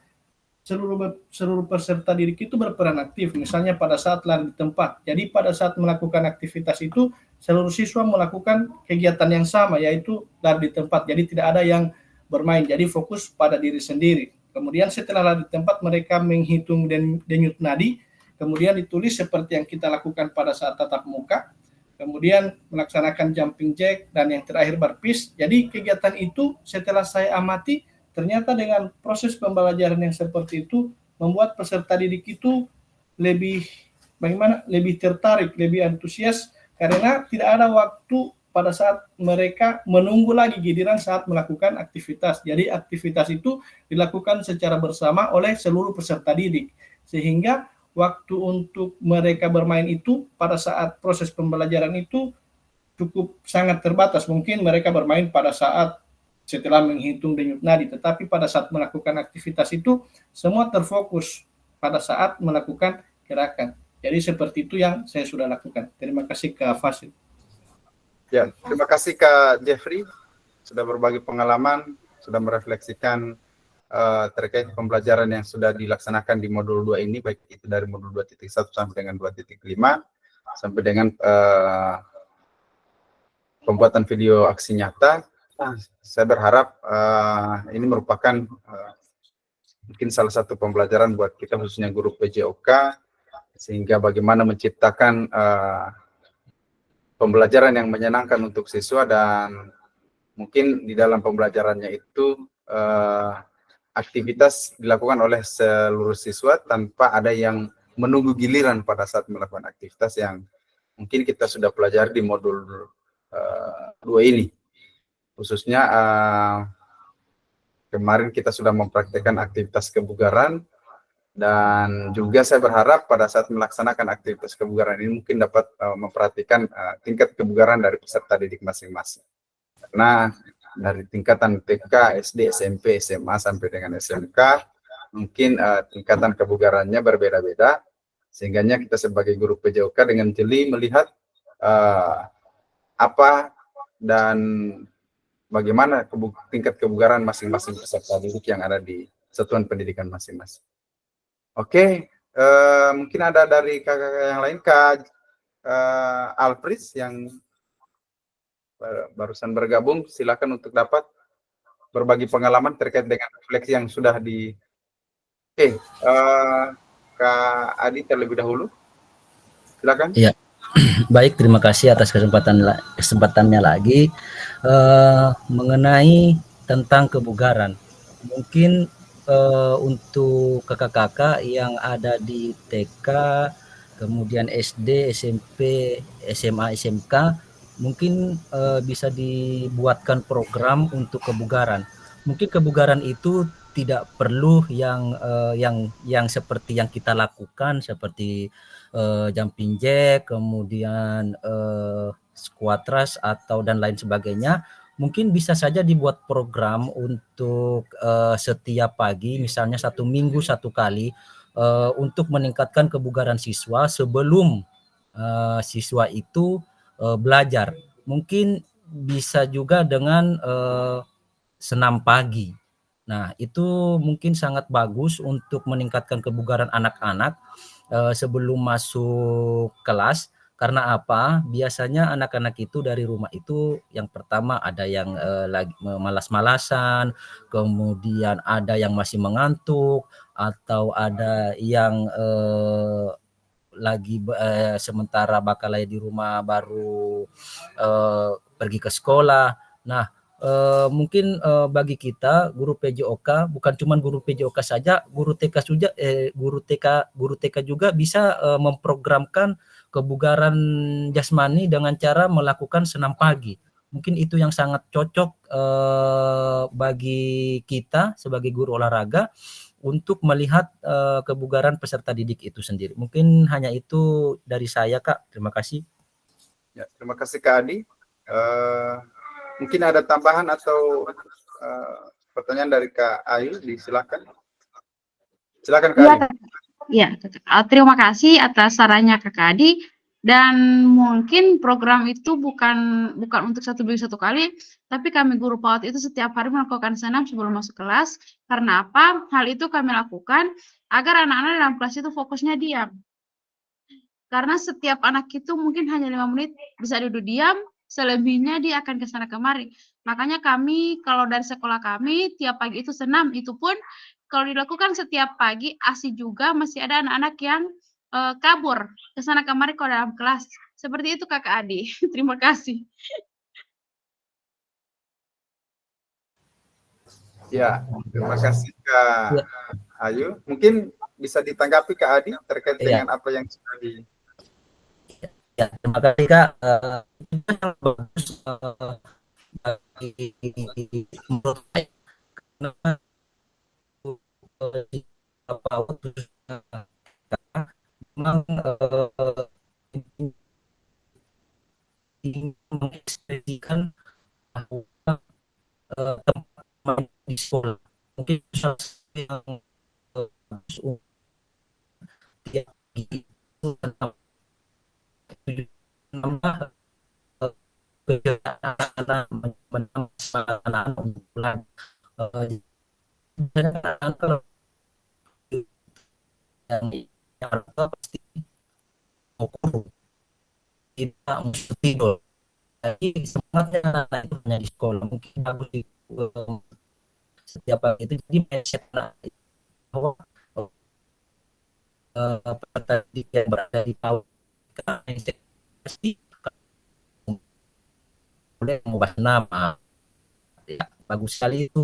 seluruh peserta didik itu berperan aktif. Misalnya pada saat lari di tempat. Jadi pada saat melakukan aktivitas itu, seluruh siswa melakukan kegiatan yang sama, yaitu lari di tempat. Jadi tidak ada yang bermain, jadi fokus pada diri sendiri. Kemudian setelah lari di tempat, mereka menghitung denyut nadi, kemudian ditulis seperti yang kita lakukan pada saat tatap muka, kemudian melaksanakan jumping jack, dan yang terakhir burpees. Jadi kegiatan itu setelah saya amati, ternyata dengan proses pembelajaran yang seperti itu, membuat peserta didik itu lebih tertarik, lebih antusias, karena tidak ada waktu pada saat mereka menunggu lagi giliran saat melakukan aktivitas. Jadi aktivitas itu dilakukan secara bersama oleh seluruh peserta didik. Sehingga waktu untuk mereka bermain itu pada saat proses pembelajaran itu cukup sangat terbatas. Mungkin mereka bermain pada saat setelah menghitung denyut nadi, tetapi pada saat melakukan aktivitas itu semua terfokus pada saat melakukan gerakan. Jadi seperti itu yang saya sudah lakukan. Terima kasih Kak Fasil. Ya, terima kasih Kak Jeffrey sudah berbagi pengalaman, sudah merefleksikan terkait pembelajaran yang sudah dilaksanakan di modul 2 ini, baik itu dari modul 2.1 sampai dengan 2.5 sampai dengan pembuatan video aksi nyata. Saya berharap ini merupakan mungkin salah satu pembelajaran buat kita khususnya guru PJOK, sehingga bagaimana menciptakan pembelajaran yang menyenangkan untuk siswa, dan mungkin di dalam pembelajarannya itu aktivitas dilakukan oleh seluruh siswa tanpa ada yang menunggu giliran pada saat melakukan aktivitas yang mungkin kita sudah pelajari di modul 2 ini. Khususnya kemarin kita sudah mempraktikkan aktivitas kebugaran, dan juga saya berharap pada saat melaksanakan aktivitas kebugaran ini mungkin dapat memperhatikan tingkat kebugaran dari peserta didik masing-masing. Karena dari tingkatan TK, SD, SMP, SMA sampai dengan SMK, mungkin tingkatan kebugarannya berbeda-beda, sehingga kita sebagai guru PJOK dengan jeli melihat apa dan bagaimana tingkat kebugaran masing-masing peserta didik yang ada di satuan pendidikan masing-masing. Oke, mungkin ada dari kakak yang lain, Kak Alfris yang barusan bergabung, silakan untuk dapat berbagi pengalaman terkait dengan refleksi yang sudah di. Kak Adi terlebih dahulu, silakan. Iya, baik, terima kasih atas kesempatannya lagi mengenai tentang kebugaran. Mungkin untuk kakak-kakak yang ada di TK, kemudian SD, SMP, SMA, SMK, mungkin bisa dibuatkan program untuk kebugaran. Mungkin kebugaran itu tidak perlu yang seperti yang kita lakukan, seperti jumping jack, kemudian squat thrust atau dan lain sebagainya. Mungkin bisa saja dibuat program untuk setiap pagi, misalnya 1 minggu 1 kali, untuk meningkatkan kebugaran siswa sebelum siswa itu belajar. Mungkin bisa juga dengan senam pagi. Nah, itu mungkin sangat bagus untuk meningkatkan kebugaran anak-anak sebelum masuk kelas. Karena apa? Biasanya anak-anak itu dari rumah itu yang pertama ada yang lagi malas-malasan, kemudian ada yang masih mengantuk, atau ada yang lagi sementara bakal di rumah baru pergi ke sekolah. Nah, mungkin bagi kita guru PJOK, bukan cuma guru PJOK saja, guru TK juga guru TK juga bisa memprogramkan kebugaran jasmani dengan cara melakukan senam pagi. Mungkin itu yang sangat cocok bagi kita sebagai guru olahraga untuk melihat kebugaran peserta didik itu sendiri. Mungkin hanya itu dari saya, Kak. Terima kasih. Ya, terima kasih Kak Adi. Mungkin ada tambahan atau pertanyaan dari Kak Ayu, silakan. Silakan Kak Ayu. Ya, terima kasih atas sarannya Kakak Adi. Dan mungkin program itu bukan untuk 1 minggu 1 kali, tapi kami guru PAUD itu setiap hari melakukan senam sebelum masuk kelas. Karena apa? Hal itu kami lakukan agar anak-anak dalam kelas itu fokusnya diam. Karena setiap anak itu mungkin hanya 5 menit bisa duduk diam, selebihnya dia akan ke sana kemari. Makanya kami kalau dari sekolah kami tiap pagi itu senam, itu pun kalau dilakukan setiap pagi ASI juga masih ada anak-anak yang kabur ke sana kemari kalau dalam kelas. Seperti itu Kakak Adi. Terima kasih. Ya, terima kasih Kak Ayu. Mungkin bisa ditanggapi Kak Adi terkait dengan apa yang sudah di. Ya, terima kasih Kak. Menurut saya, memang ingin mengekspresikan bahwa tempat main di sekolah mungkin salah satu yang bagus untuk dia itu tentang menambah kegiatan anak-anak menang anak-anak bulan kalau yang pasti mau tidak untuk tidur. Jadi semangatnya anak itu hanya di sekolah mungkin bagus di setiap hari itu jadi mindset bahwa tadi yang berada di bawah mindset pasti boleh mengubah nama ya, bagus sekali itu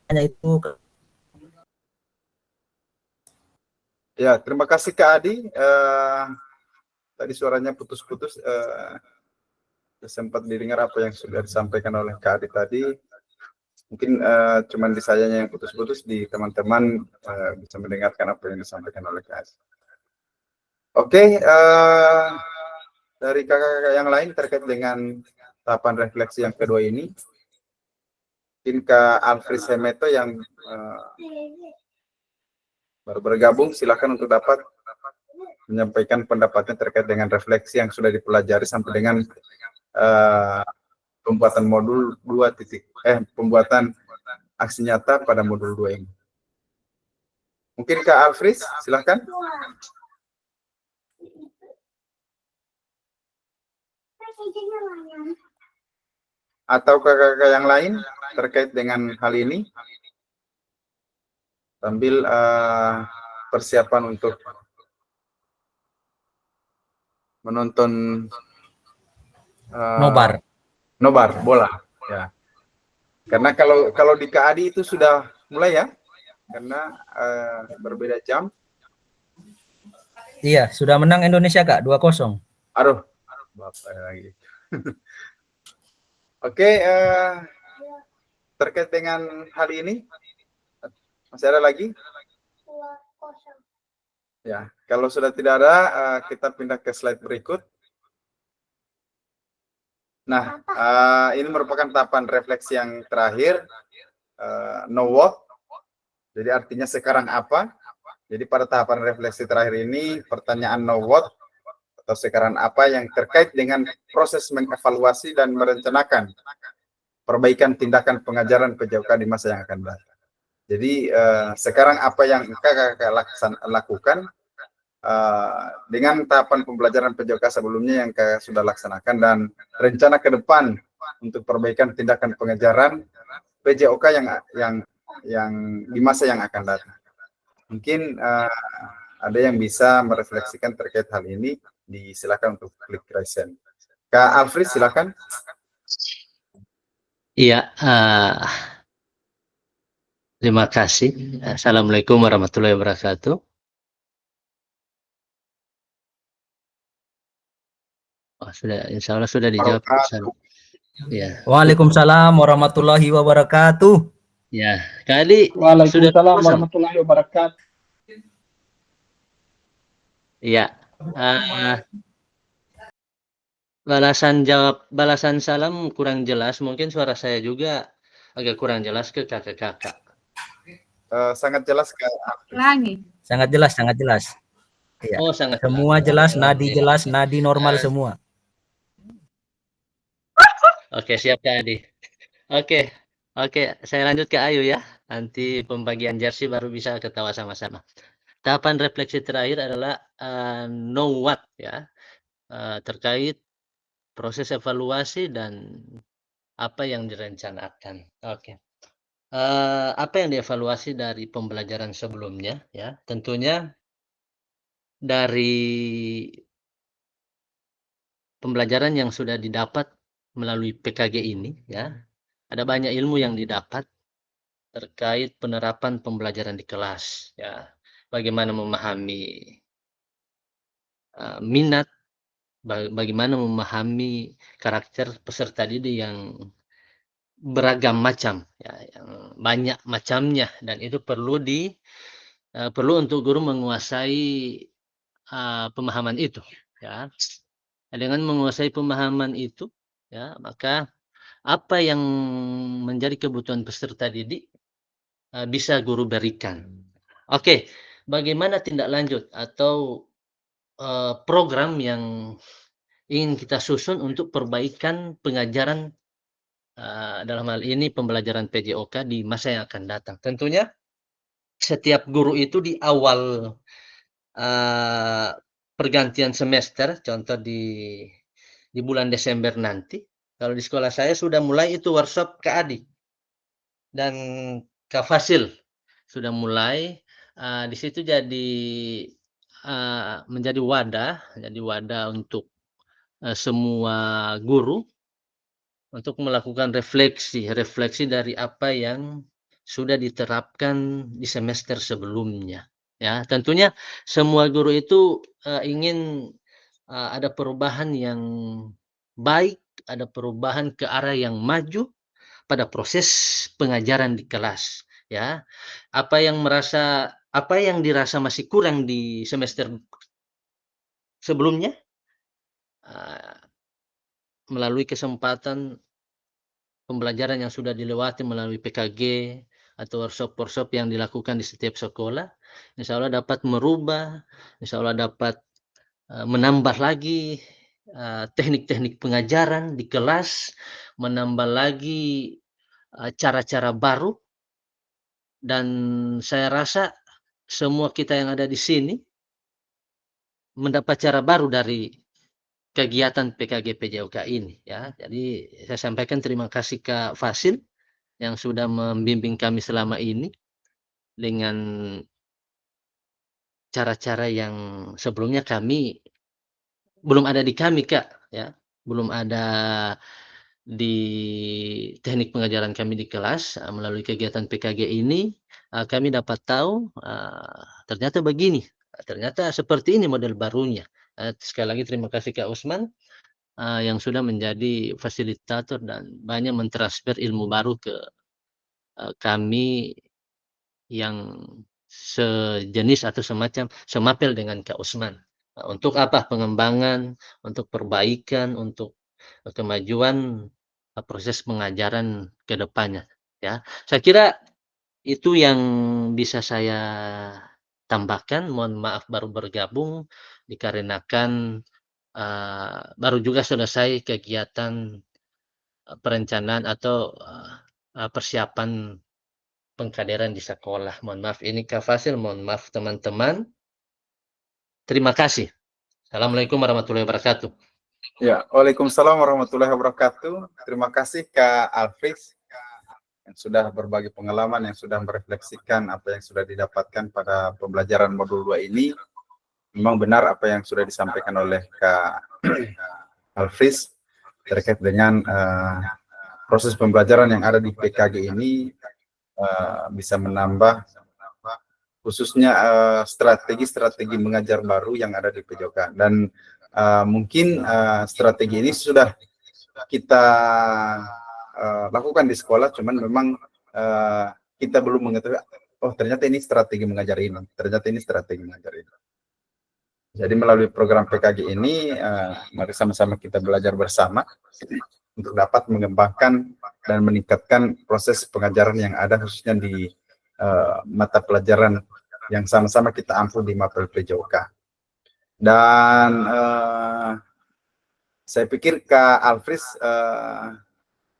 hanya itu. Ya, terima kasih Kak Adi. Tadi suaranya putus-putus. Sempat didengar apa yang sudah disampaikan oleh Kak Adi tadi. Mungkin cuman di sayanya yang putus-putus, di teman-teman bisa mendengarkan apa yang disampaikan oleh Kak Adi. Oke, dari kakak-kakak yang lain terkait dengan tahapan refleksi yang kedua ini, mungkin Kak Alfred Semeto yang baru bergabung, silakan untuk dapat menyampaikan pendapatnya terkait dengan refleksi yang sudah dipelajari sampai dengan pembuatan modul 2 pembuatan aksi nyata pada modul 2 ini. Mungkin Kak Alfred, silakan. Atau kakak-kakak yang lain terkait dengan hal ini, sambil persiapan untuk menonton nobar bola ya. Karena kalau di KADI itu sudah mulai ya, karena berbeda jam. Iya, sudah menang Indonesia Kak 2-0. Aduh, Bapak lagi. Oke, terkait dengan hal ini masih ada lagi? Ya, kalau sudah tidak ada, kita pindah ke slide berikut. Nah, ini merupakan tahapan refleksi yang terakhir, know what. Jadi artinya sekarang apa? Jadi pada tahapan refleksi terakhir ini, pertanyaan know what atau sekarang apa yang terkait dengan proses mengevaluasi dan merencanakan perbaikan tindakan pengajaran PJOK di masa yang akan datang. Jadi sekarang apa yang kakak lakukan dengan tahapan pembelajaran PJOK sebelumnya yang kakak sudah laksanakan, dan rencana ke depan untuk perbaikan tindakan pengajaran PJOK yang di masa yang akan datang. Mungkin ada yang bisa merefleksikan terkait hal ini, silakan untuk klik raise hand. Kak Alfred, silakan. Iya, terima kasih. Assalamualaikum warahmatullahi wabarakatuh. Oh, sudah, insya Allah sudah dijawab. Ya. Waalaikumsalam warahmatullahi wabarakatuh. Ya, kali Waalaikumsalam warahmatullahi wabarakatuh. Iya. Balasan salam kurang jelas, mungkin suara saya juga agak kurang jelas ke kakak-kakak. Sangat jelas Kak. Lagi. Sangat jelas. Ya. Oh, sangat semua jelas, nadi normal semua. Oke, siap Kak Adi. Oke, saya lanjut ke Ayu ya. Nanti pembagian jersey baru bisa ketawa sama-sama. Tahapan refleksi terakhir adalah know what ya, terkait proses evaluasi dan apa yang direncanakan. Oke. Apa yang dievaluasi dari pembelajaran sebelumnya ya? Tentunya dari pembelajaran yang sudah didapat melalui PKG ini ya. Ada banyak ilmu yang didapat terkait penerapan pembelajaran di kelas ya. Bagaimana memahami minat, bagaimana memahami karakter peserta didik yang beragam macam ya, yang banyak macamnya, dan itu perlu untuk guru menguasai pemahaman itu ya. Dengan menguasai pemahaman itu, ya, maka apa yang menjadi kebutuhan peserta didik bisa guru berikan. Oke, bagaimana tindak lanjut atau program yang ingin kita susun untuk perbaikan pengajaran dalam hal ini pembelajaran PJOK di masa yang akan datang. Tentunya setiap guru itu di awal pergantian semester, contoh di bulan Desember nanti, kalau di sekolah saya sudah mulai itu workshop KADI dan Kafasil sudah mulai. Di situ jadi menjadi wadah untuk semua guru untuk melakukan refleksi dari apa yang sudah diterapkan di semester sebelumnya. Ya, tentunya semua guru itu ingin ada perubahan yang baik, ada perubahan ke arah yang maju pada proses pengajaran di kelas. Ya, apa yang dirasa masih kurang di semester sebelumnya, melalui kesempatan pembelajaran yang sudah dilewati melalui PKG atau workshop-workshop yang dilakukan di setiap sekolah, insya Allah dapat merubah, insya Allah dapat menambah lagi teknik-teknik pengajaran di kelas, menambah lagi cara-cara baru, dan saya rasa semua kita yang ada di sini mendapat cara baru dari kegiatan PKG PJOK ini, ya. Jadi saya sampaikan terima kasih Kak Fasil yang sudah membimbing kami selama ini dengan cara-cara yang sebelumnya belum ada di kami, Kak, ya. Belum ada di teknik pengajaran kami di kelas. Melalui kegiatan PKG ini kami dapat tahu ternyata begini, ternyata seperti ini model barunya. Sekali lagi terima kasih Kak Usman yang sudah menjadi fasilitator dan banyak mentransfer ilmu baru ke kami yang sejenis atau semapel dengan Kak Usman. Untuk apa? Pengembangan, untuk perbaikan, untuk kemajuan proses pengajaran ke depannya, ya. Saya kira itu yang bisa saya tambahkan. Mohon maaf baru bergabung dikarenakan baru juga selesai kegiatan perencanaan atau persiapan pengkaderan di sekolah. Mohon maaf ini Kak Fasil, mohon maaf teman-teman. Terima kasih. Assalamualaikum warahmatullahi wabarakatuh. Ya, waalaikumsalam warahmatullahi wabarakatuh. Terima kasih Kak Alfris yang sudah berbagi pengalaman, yang sudah merefleksikan apa yang sudah didapatkan pada pembelajaran modul 2 ini. Memang benar apa yang sudah disampaikan oleh Kak Alfris terkait dengan proses pembelajaran yang ada di PKG ini bisa menambah khususnya strategi-strategi mengajar baru yang ada di PJOK. Dan mungkin strategi ini sudah kita lakukan di sekolah, cuman memang kita belum mengetahui, oh ternyata ini strategi mengajar ini, ternyata ini strategi mengajar ini. Jadi melalui program PKG ini, mari sama-sama kita belajar bersama untuk dapat mengembangkan dan meningkatkan proses pengajaran yang ada khususnya di mata pelajaran yang sama-sama kita ampu di mapel PJOK. Dan saya pikir Kak Alfris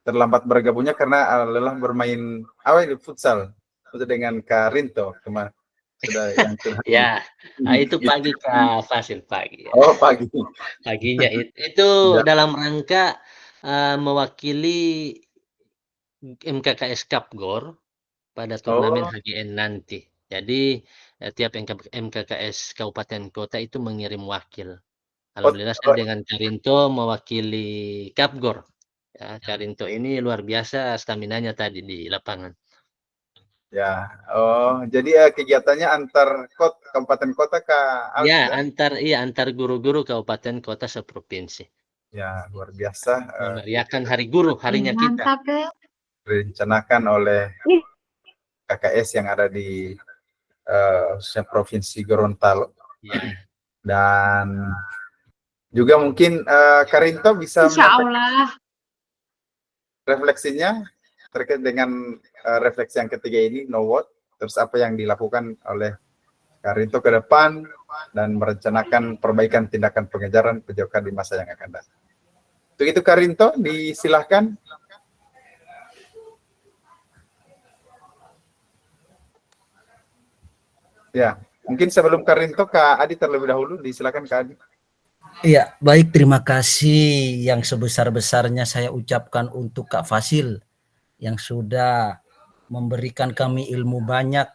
terlambat bergabungnya karena lelah bermain futsal dengan Kak Rinto kemarin. Ya, itu pagi Kak Fasil, pagi. Oh, pagi. Paginya itu dalam rangka mewakili MKKS Kapgor pada turnamen HGN nanti. Jadi tiap MKKS kabupaten kota itu mengirim wakil. Alhamdulillah saya dengan Karinto mewakili Kapgor. Ya, Karinto ini luar biasa staminanya tadi di lapangan. Ya, jadi kegiatannya antar kabupaten kota Kak? Ya, antar guru-guru kabupaten kota seprovinsi. Ya, luar biasa. Memeriahkan Hari Guru, harinya kita. Mantap ya. Direncanakan oleh KKS yang ada di Provinsi Gorontalo. Ya. Dan Juga mungkin Karinto bisa Insya menyampaikan Allah. refleksinya terkait dengan refleksi yang ketiga ini, no what, terus apa yang dilakukan oleh Karinto ke depan dan merencanakan perbaikan tindakan pengejaran PJOK di masa yang akan datang. Untuk itu Karinto, disilahkan. Ya, mungkin sebelum Karinto, Kak Adi terlebih dahulu, disilakan Kak Adi. Iya, baik, terima kasih yang sebesar-besarnya saya ucapkan untuk Kak Fasil yang sudah memberikan kami ilmu banyak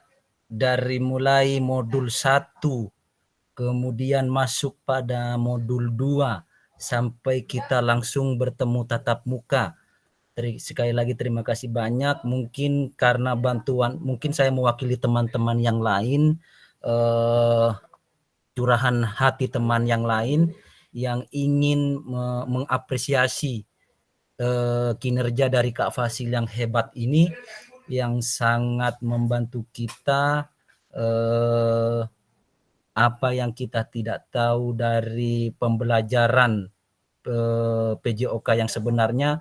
dari mulai modul 1, kemudian masuk pada modul 2, sampai kita langsung bertemu tatap muka. Sekali lagi terima kasih banyak. Mungkin karena bantuan, mungkin saya mewakili teman-teman yang lain, curahan hati teman yang lain yang ingin mengapresiasi kinerja dari Kak Fasil yang hebat ini, yang sangat membantu kita, apa yang kita tidak tahu dari pembelajaran PJOK yang sebenarnya,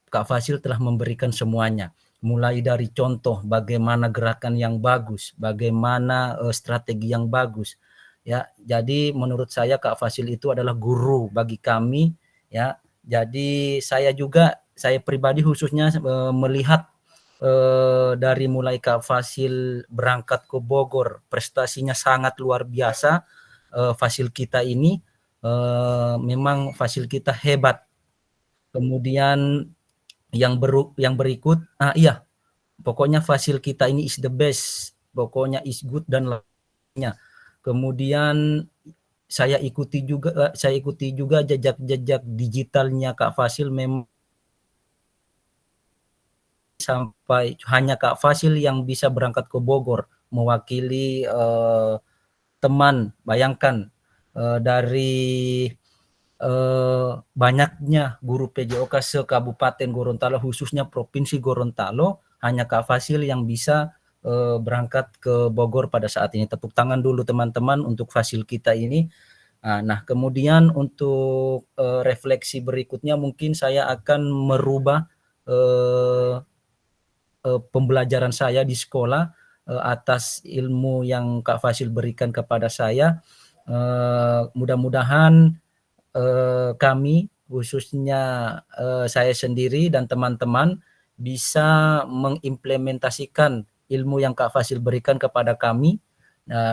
Kak Fasil telah memberikan semuanya, mulai dari contoh bagaimana gerakan yang bagus, bagaimana strategi yang bagus, ya. Jadi menurut saya Kak Fasil itu adalah guru bagi kami, ya. Jadi saya pribadi khususnya melihat dari mulai Kak Fasil berangkat ke Bogor, prestasinya sangat luar biasa. Fasil kita ini memang Fasil kita hebat. Kemudian yang berikut, pokoknya Fasil kita ini is the best, pokoknya is good dan lainnya. Kemudian saya ikuti juga jejak digitalnya Kak Fasil, memang sampai hanya Kak Fasil yang bisa berangkat ke Bogor mewakili teman. Bayangkan dari banyaknya guru PJOK se-Kabupaten Gorontalo, khususnya Provinsi Gorontalo, hanya Kak Fasil yang bisa berangkat ke Bogor pada saat ini. Tepuk tangan dulu teman-teman untuk Fasil kita ini. Nah, kemudian untuk refleksi berikutnya mungkin saya akan merubah pembelajaran saya di sekolah atas ilmu yang Kak Fasil berikan kepada saya. Mudah-mudahan kami, khususnya saya sendiri dan teman-teman, bisa mengimplementasikan ilmu yang Kak Fasil berikan kepada kami,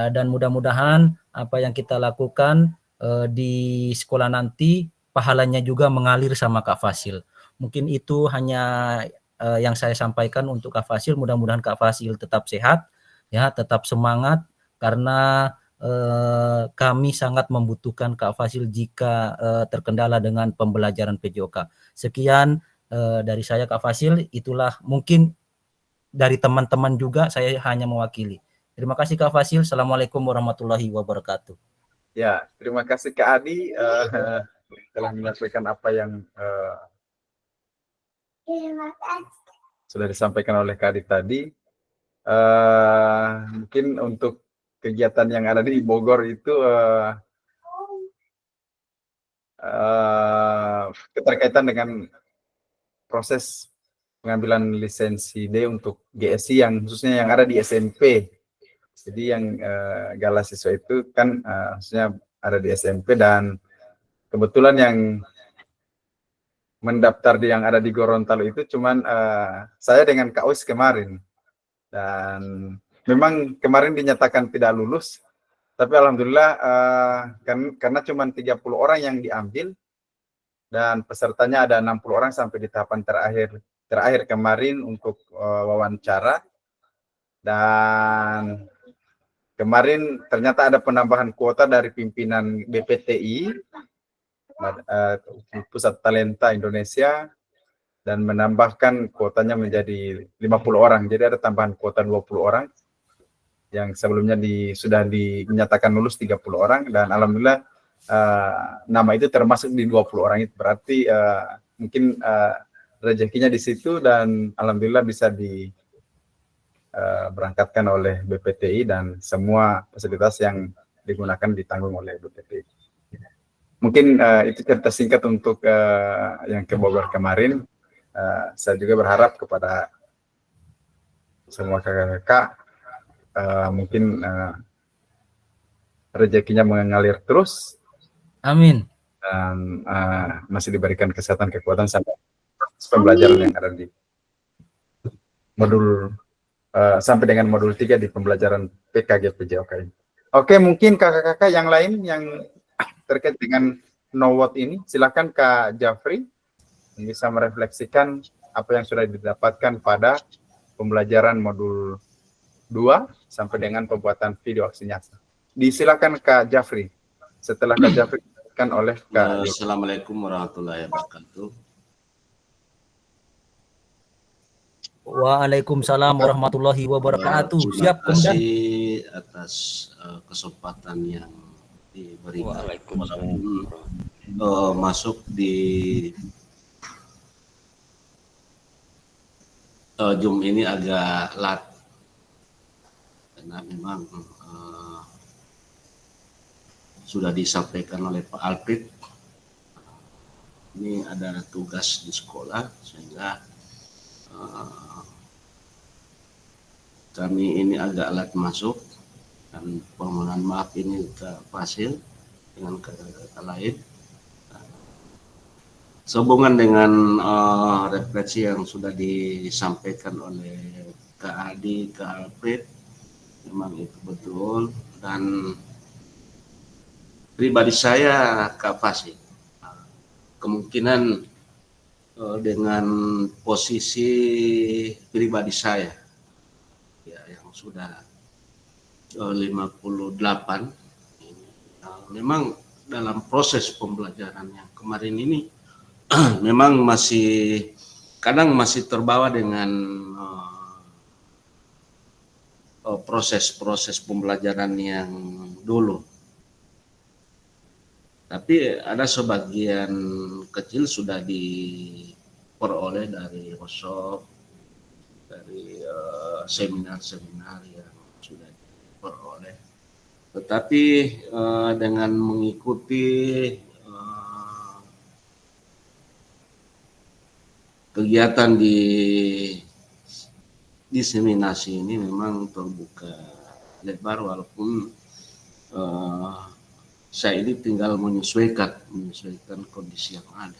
dan mudah-mudahan apa yang kita lakukan di sekolah nanti pahalanya juga mengalir sama Kak Fasil. Mungkin itu hanya yang saya sampaikan untuk Kak Fasil. Mudah-mudahan Kak Fasil tetap sehat, ya, tetap semangat, karena kami sangat membutuhkan Kak Fasil jika terkendala dengan pembelajaran PJOK. Sekian dari saya Kak Fasil, itulah mungkin dari teman-teman juga saya hanya mewakili. Terima kasih Kak Fasil. Assalamualaikum warahmatullahi wabarakatuh. Ya, terima kasih Kak Adi telah menyampaikan apa yang sudah disampaikan oleh Kak Adi tadi. Mungkin untuk kegiatan yang ada di Bogor itu keterkaitan dengan proses pengambilan lisensi D untuk GSI yang khususnya yang ada di SMP. Jadi yang gala siswa itu kan khususnya ada di SMP, dan kebetulan yang mendaftar yang ada di Gorontalo itu cuman saya dengan Kak Ois kemarin, dan memang kemarin dinyatakan tidak lulus, tapi alhamdulillah karena cuma 30 orang yang diambil dan pesertanya ada 60 orang sampai di tahapan terakhir kemarin untuk wawancara. Dan kemarin ternyata ada penambahan kuota dari pimpinan BPTI, Pusat Talenta Indonesia, dan menambahkan kuotanya menjadi 50 orang. Jadi ada tambahan kuota 20 orang. Yang sebelumnya sudah dinyatakan lulus 30 orang, dan alhamdulillah nama itu termasuk di 20 orang itu. Berarti mungkin rezekinya di situ, dan alhamdulillah bisa berangkatkan oleh BPTI dan semua fasilitas yang digunakan ditanggung oleh BPTI. mungkin itu cerita singkat untuk yang ke Bogor kemarin. Saya juga berharap kepada semua kakak-kakak mungkin rezekinya mengalir terus. Amin. Dan masih diberikan kesehatan, kekuatan sampai pembelajaran yang ada di modul sampai dengan modul 3 di pembelajaran PKG PJOK ini. Oke, mungkin kakak-kakak yang lain yang terkait dengan Knowwhat ini, silakan Kak Jafri bisa merefleksikan apa yang sudah didapatkan pada pembelajaran modul 2 sampai dengan pembuatan video aksi nyata. Disilakan Kak Jafri. Setelah Kak Jafri kan oleh Kak. Assalamualaikum warahmatullahi wabarakatuh. Waalaikumsalam warahmatullahi wabarakatuh. Siap, Terima kasih atas kesempatan yang diberikan. Masuk di Zoom ini agak lat karena memang sudah disampaikan oleh Pak Alfred. Ini ada tugas di sekolah sehingga kami ini agak lat masuk, dan permohonan maaf ini ke Fasil dengan kakak-kakak lain. Sehubungan dengan refleksi yang sudah disampaikan oleh Kak Adi, Kak Alfred, memang itu betul. Dan pribadi saya, Kak Fasil, kemungkinan dengan posisi pribadi saya ya, yang sudah 58, memang dalam proses pembelajaran yang kemarin ini memang kadang masih terbawa dengan proses-proses pembelajaran yang dulu. Tapi ada sebagian kecil sudah diperoleh dari workshop, dari seminar-seminar yang sudah diperoleh. Tetapi dengan mengikuti kegiatan di diseminasi ini memang terbuka lebar, walaupun saya ini tinggal menyesuaikan kondisi yang ada,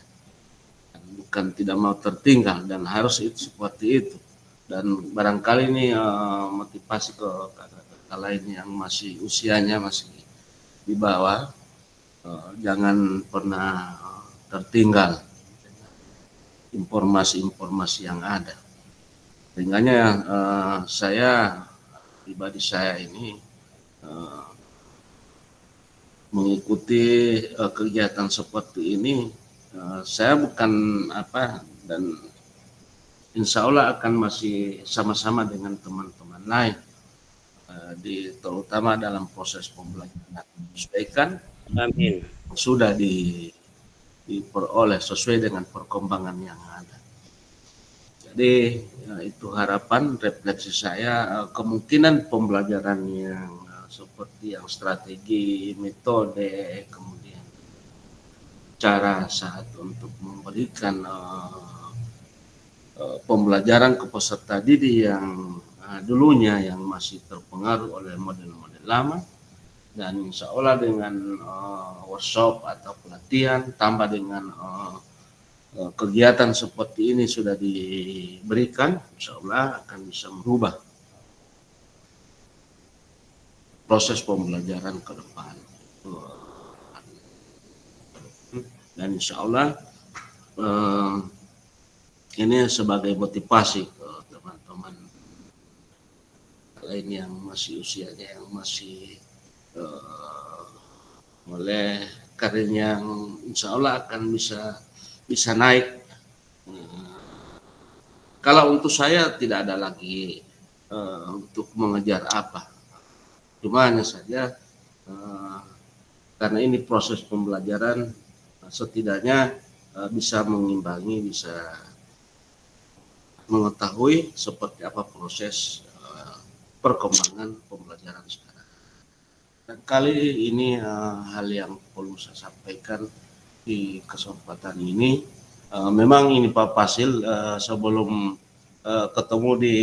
bukan tidak mau tertinggal dan harus itu seperti itu. Dan barangkali ini motivasi ke kakak-kakak lain yang masih usianya masih di bawah, jangan pernah tertinggal informasi-informasi yang ada. Sehingganya saya pribadi saya ini mengikuti kegiatan seperti ini, saya bukan dan insya Allah akan masih sama-sama dengan teman-teman lain, terutama dalam proses pembelajaran menyesuaikan. Amin. Sudah diperoleh sesuai dengan perkembangan yang ada. Jadi itu harapan refleksi saya, kemungkinan pembelajaran yang seperti yang strategi, metode, kemudian cara saat untuk memberikan pembelajaran ke peserta didik yang dulunya yang masih terpengaruh oleh model-model lama, dan insya Allah dengan workshop atau pelatihan tambah dengan kegiatan seperti ini sudah diberikan, insya Allah akan bisa merubah proses pembelajaran ke depan. Dan insya Allah ini sebagai motivasi ke teman-teman lain yang masih usianya yang masih oleh karir yang insya Allah akan bisa naik. Kalau untuk saya tidak ada lagi untuk mengejar apa. Cuma hanya saja karena ini proses pembelajaran, setidaknya bisa mengimbangi, bisa mengetahui seperti apa proses perkembangan pembelajaran sekarang. Kali ini hal yang perlu saya sampaikan di kesempatan ini, memang ini Pak Fasil, sebelum ketemu di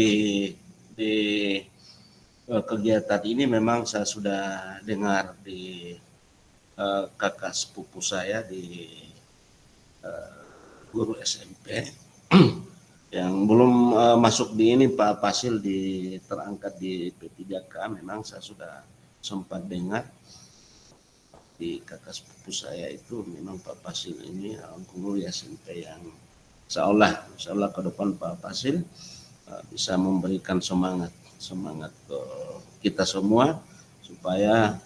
kegiatan ini memang saya sudah dengar di kakak sepupu saya di guru SMP yang belum masuk di ini Pak Fasil terangkat di P3K. Memang saya sudah sempat dengar di kakak sepupu saya itu memang Pak Fasil ini guru SMP yang insya Allah ke depan Pak Fasil bisa memberikan semangat ke kita semua supaya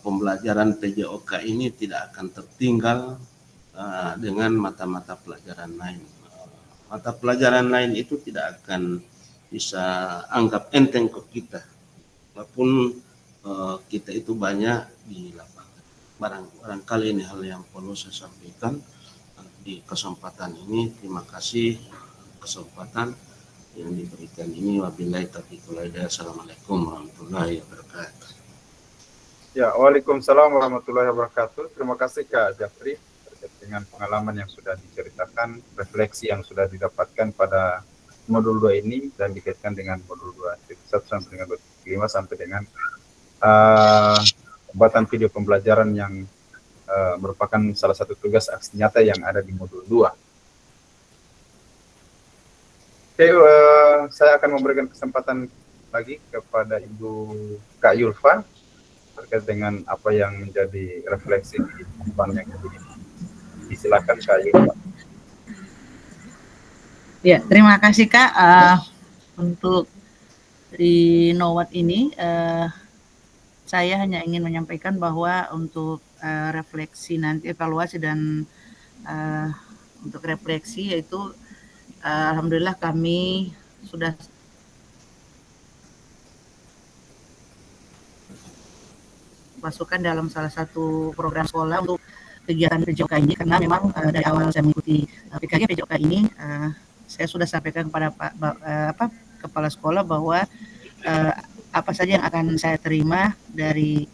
pembelajaran PJOK ini tidak akan tertinggal dengan mata-mata pelajaran lain. Mata pelajaran lain itu tidak akan bisa anggap enteng ke kita, walaupun kita itu banyak di lapangan. Barangkali ini hal yang perlu saya sampaikan di kesempatan ini. Terima kasih kesempatan yang diberikan ini. Wabillahi taufiq wal hidayah. Assalamualaikum warahmatullahi wabarakatuh. Ya, waalaikumsalam warahmatullahi wabarakatuh. Terima kasih Kak Jafri terkait dengan pengalaman yang sudah diceritakan, refleksi yang sudah didapatkan pada modul 2 ini dan dikaitkan dengan modul 2.1 sampai dengan 2.5 sampai dengan pembuatan video pembelajaran yang merupakan salah satu tugas aksi nyata yang ada di modul 2. Oke, saya akan memberikan kesempatan lagi kepada Ibu Kak Yulfa terkait dengan apa yang menjadi refleksi di depan yang ini. Silakan Kak Yulfa. Ya, terima kasih Kak untuk di Nowat ini. Saya hanya ingin menyampaikan bahwa untuk refleksi nanti evaluasi dan untuk refleksi yaitu alhamdulillah kami sudah masukkan dalam salah satu program sekolah untuk kegiatan PJOK ini, karena memang dari awal saya mengikuti PKG PJOK ini saya sudah sampaikan kepada kepala sekolah bahwa apa saja yang akan saya terima dari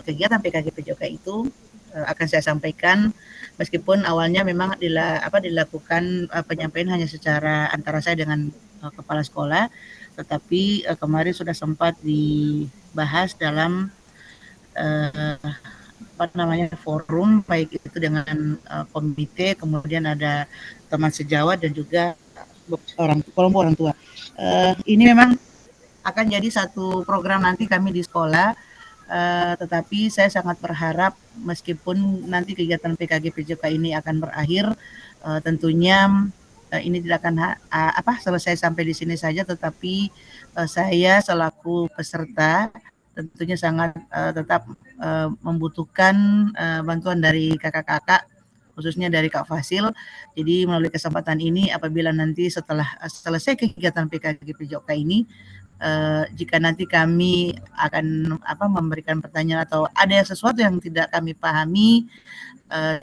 kegiatan PKG PJOK itu akan saya sampaikan, meskipun awalnya memang dilakukan penyampaian hanya secara antara saya dengan kepala sekolah, tetapi kemarin sudah sempat dibahas dalam forum, baik itu dengan komite, kemudian ada teman sejawat dan juga kelompok orang tua. Ini memang akan jadi satu program nanti kami di sekolah, tetapi saya sangat berharap meskipun nanti kegiatan PKG PJOK ini akan berakhir, tentunya ini tidak akan selesai sampai di sini saja, tetapi saya selaku peserta tentunya sangat tetap membutuhkan bantuan dari kakak-kakak, khususnya dari Kak Fasil. Jadi melalui kesempatan ini, apabila nanti setelah selesai kegiatan PKG PJOK ini, jika nanti kami akan memberikan pertanyaan atau ada sesuatu yang tidak kami pahami,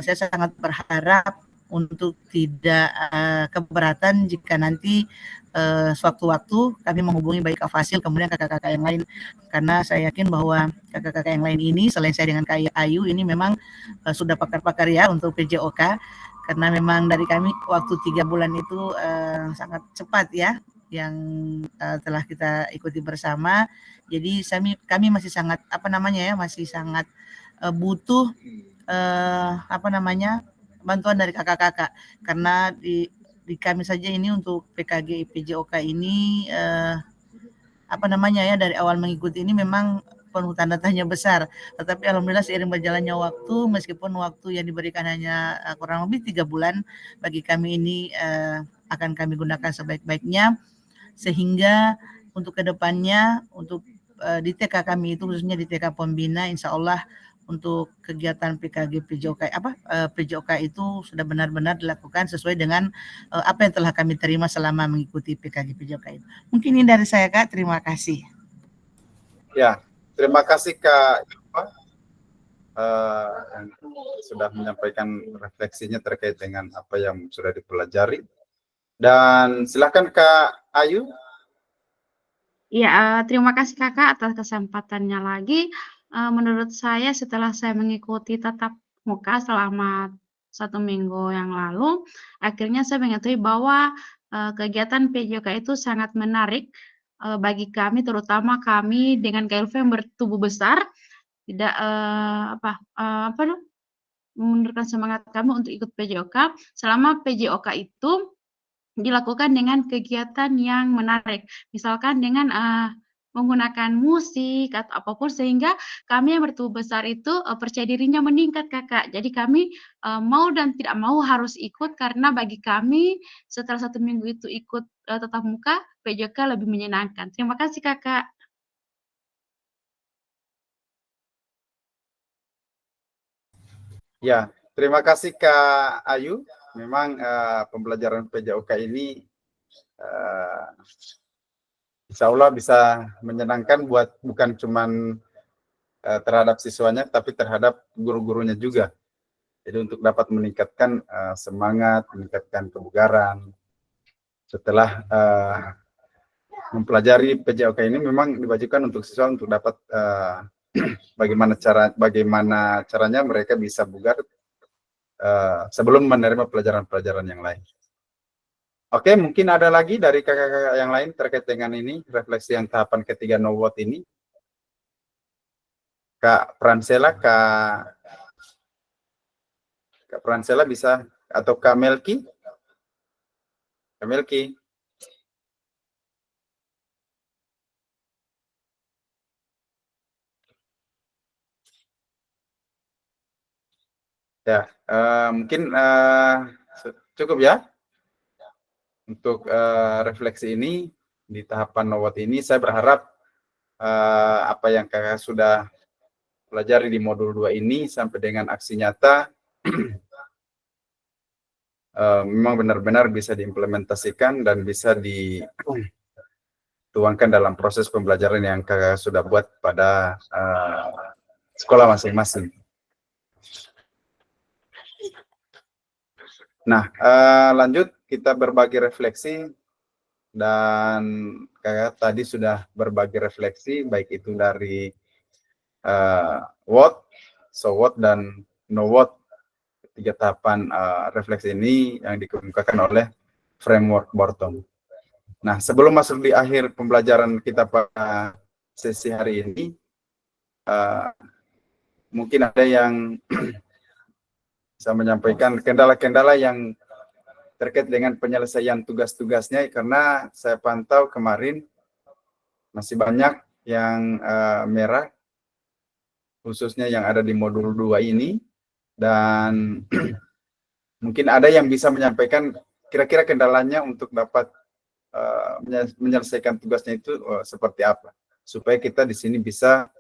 saya sangat berharap untuk tidak keberatan jika nanti sewaktu-waktu kami menghubungi baik Kak Fasil kemudian kakak-kakak yang lain, karena saya yakin bahwa kakak-kakak yang lain ini selain saya dengan Kak Ayu ini memang sudah pakar-pakar ya untuk PJOK, karena memang dari kami waktu 3 bulan itu sangat cepat ya yang telah kita ikuti bersama. Jadi kami masih sangat masih sangat butuh bantuan dari kakak-kakak, karena di kami saja ini untuk PKG PJOK ini dari awal mengikuti ini memang penuh tanda tanya besar, tetapi alhamdulillah seiring berjalannya waktu, meskipun waktu yang diberikan hanya kurang lebih 3 bulan, bagi kami ini akan kami gunakan sebaik-baiknya, sehingga untuk kedepannya untuk di TK kami itu, khususnya di TK Pembina, insya Allah untuk kegiatan PKG PJOK itu sudah benar-benar dilakukan sesuai dengan apa yang telah kami terima selama mengikuti PKG PJOK itu. Mungkin ini dari saya Kak, terima kasih. Ya, terima kasih Kak Yulfa yang sudah menyampaikan refleksinya terkait dengan apa yang sudah dipelajari. Dan silakan Kak Ayu. Ya, terima kasih Kakak atas kesempatannya lagi. Menurut saya setelah saya mengikuti tatap muka selama 1 minggu yang lalu, akhirnya saya mengetahui bahwa, kegiatan PJOK itu sangat menarik, bagi kami, terutama kami dengan KLV yang bertubuh besar, tidak, apa tuh, menurunkan semangat kami untuk ikut PJOK, selama PJOK itu dilakukan dengan kegiatan yang menarik. Misalkan dengan, menggunakan musik atau apapun sehingga kami yang bertubuh besar itu, percaya dirinya meningkat, Kakak. Jadi kami, mau dan tidak mau harus ikut karena bagi kami setelah 1 minggu itu ikut, tatap muka, PJOK lebih menyenangkan. Terima kasih, Kakak. Ya, terima kasih Kak Ayu. Memang pembelajaran PJOK ini insya Allah bisa menyenangkan buat bukan cuman terhadap siswanya, tapi terhadap guru-gurunya juga. Jadi untuk dapat meningkatkan semangat, meningkatkan kebugaran. Setelah mempelajari PJOK ini memang diwajibkan untuk siswa untuk dapat bagaimana caranya mereka bisa bugar sebelum menerima pelajaran-pelajaran yang lain. Oke, mungkin ada lagi dari kakak-kakak yang lain terkait dengan ini, refleksi yang tahapan ketiga no vote ini. Kak Pransela bisa, atau Kak Melki? Kak Melki. Ya, mungkin cukup ya untuk refleksi ini di tahapan no vote ini. Saya berharap apa yang kakak sudah pelajari di modul 2 ini sampai dengan aksi nyata memang benar-benar bisa diimplementasikan dan bisa dituangkan dalam proses pembelajaran yang kakak sudah buat pada sekolah masing-masing. Nah, lanjut kita berbagi refleksi, dan kakak tadi sudah berbagi refleksi baik itu dari what, so what, dan no what. Tiga tahapan refleksi ini yang dikemukakan oleh framework Bortom. Nah, sebelum masuk di akhir pembelajaran kita pada sesi hari ini, mungkin ada yang bisa menyampaikan kendala-kendala yang terkait dengan penyelesaian tugas-tugasnya, karena saya pantau kemarin masih banyak yang merah, khususnya yang ada di modul 2 ini, dan mungkin ada yang bisa menyampaikan kira-kira kendalanya untuk dapat menyelesaikan tugasnya itu seperti apa, supaya kita di sini bisa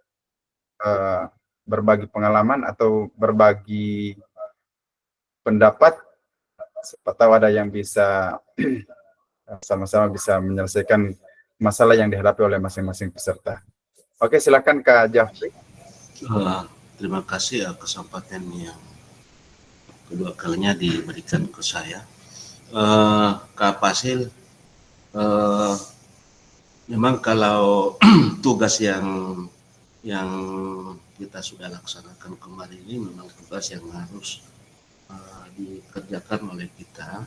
berbagi pengalaman atau berbagi pendapat, siapa tahu ada yang bisa sama-sama bisa menyelesaikan masalah yang dihadapi oleh masing-masing peserta. Oke, silakan Kak Jafri. Terima kasih kesempatan yang kedua kalinya diberikan ke saya. Kak Fasil, memang kalau tugas yang kita sudah laksanakan kemarin ini memang tugas yang harus dikerjakan oleh kita.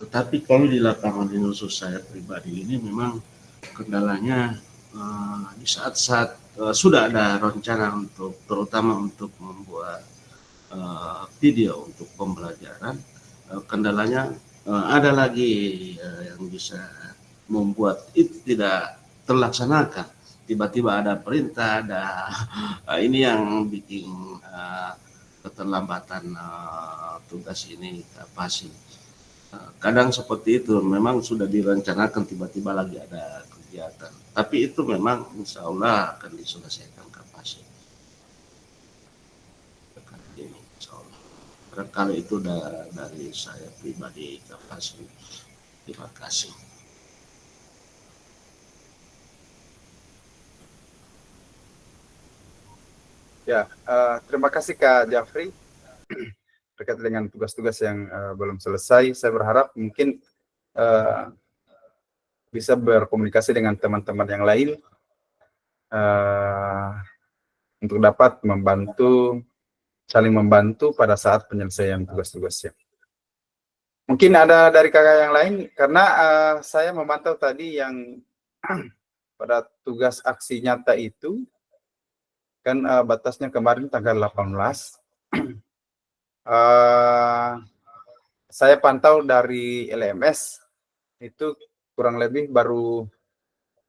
Tetapi kalau di lapangan di khusus saya pribadi ini memang kendalanya di saat-saat sudah ada rencana untuk terutama untuk membuat video untuk pembelajaran, kendalanya ada lagi yang bisa membuat itu tidak terlaksanakan. Tiba-tiba ada perintah, ada ini yang bikin keterlambatan tugas ini pasti. Kadang seperti itu, memang sudah direncanakan tiba-tiba lagi ada kegiatan. Tapi itu memang insya Allah akan diselesaikan kapasitas. Ini insya Allah. Barangkali itu dari saya pribadi kapasitas. Terima kasih. Ya, terima kasih Kak Jafri. Terkait dengan tugas-tugas yang belum selesai, saya berharap mungkin bisa berkomunikasi dengan teman-teman yang lain untuk dapat saling membantu pada saat penyelesaian tugas-tugasnya. Mungkin ada dari kakak yang lain, karena saya memantau tadi yang pada tugas aksi nyata itu, kan batasnya kemarin tanggal 18. Saya pantau dari LMS, itu kurang lebih baru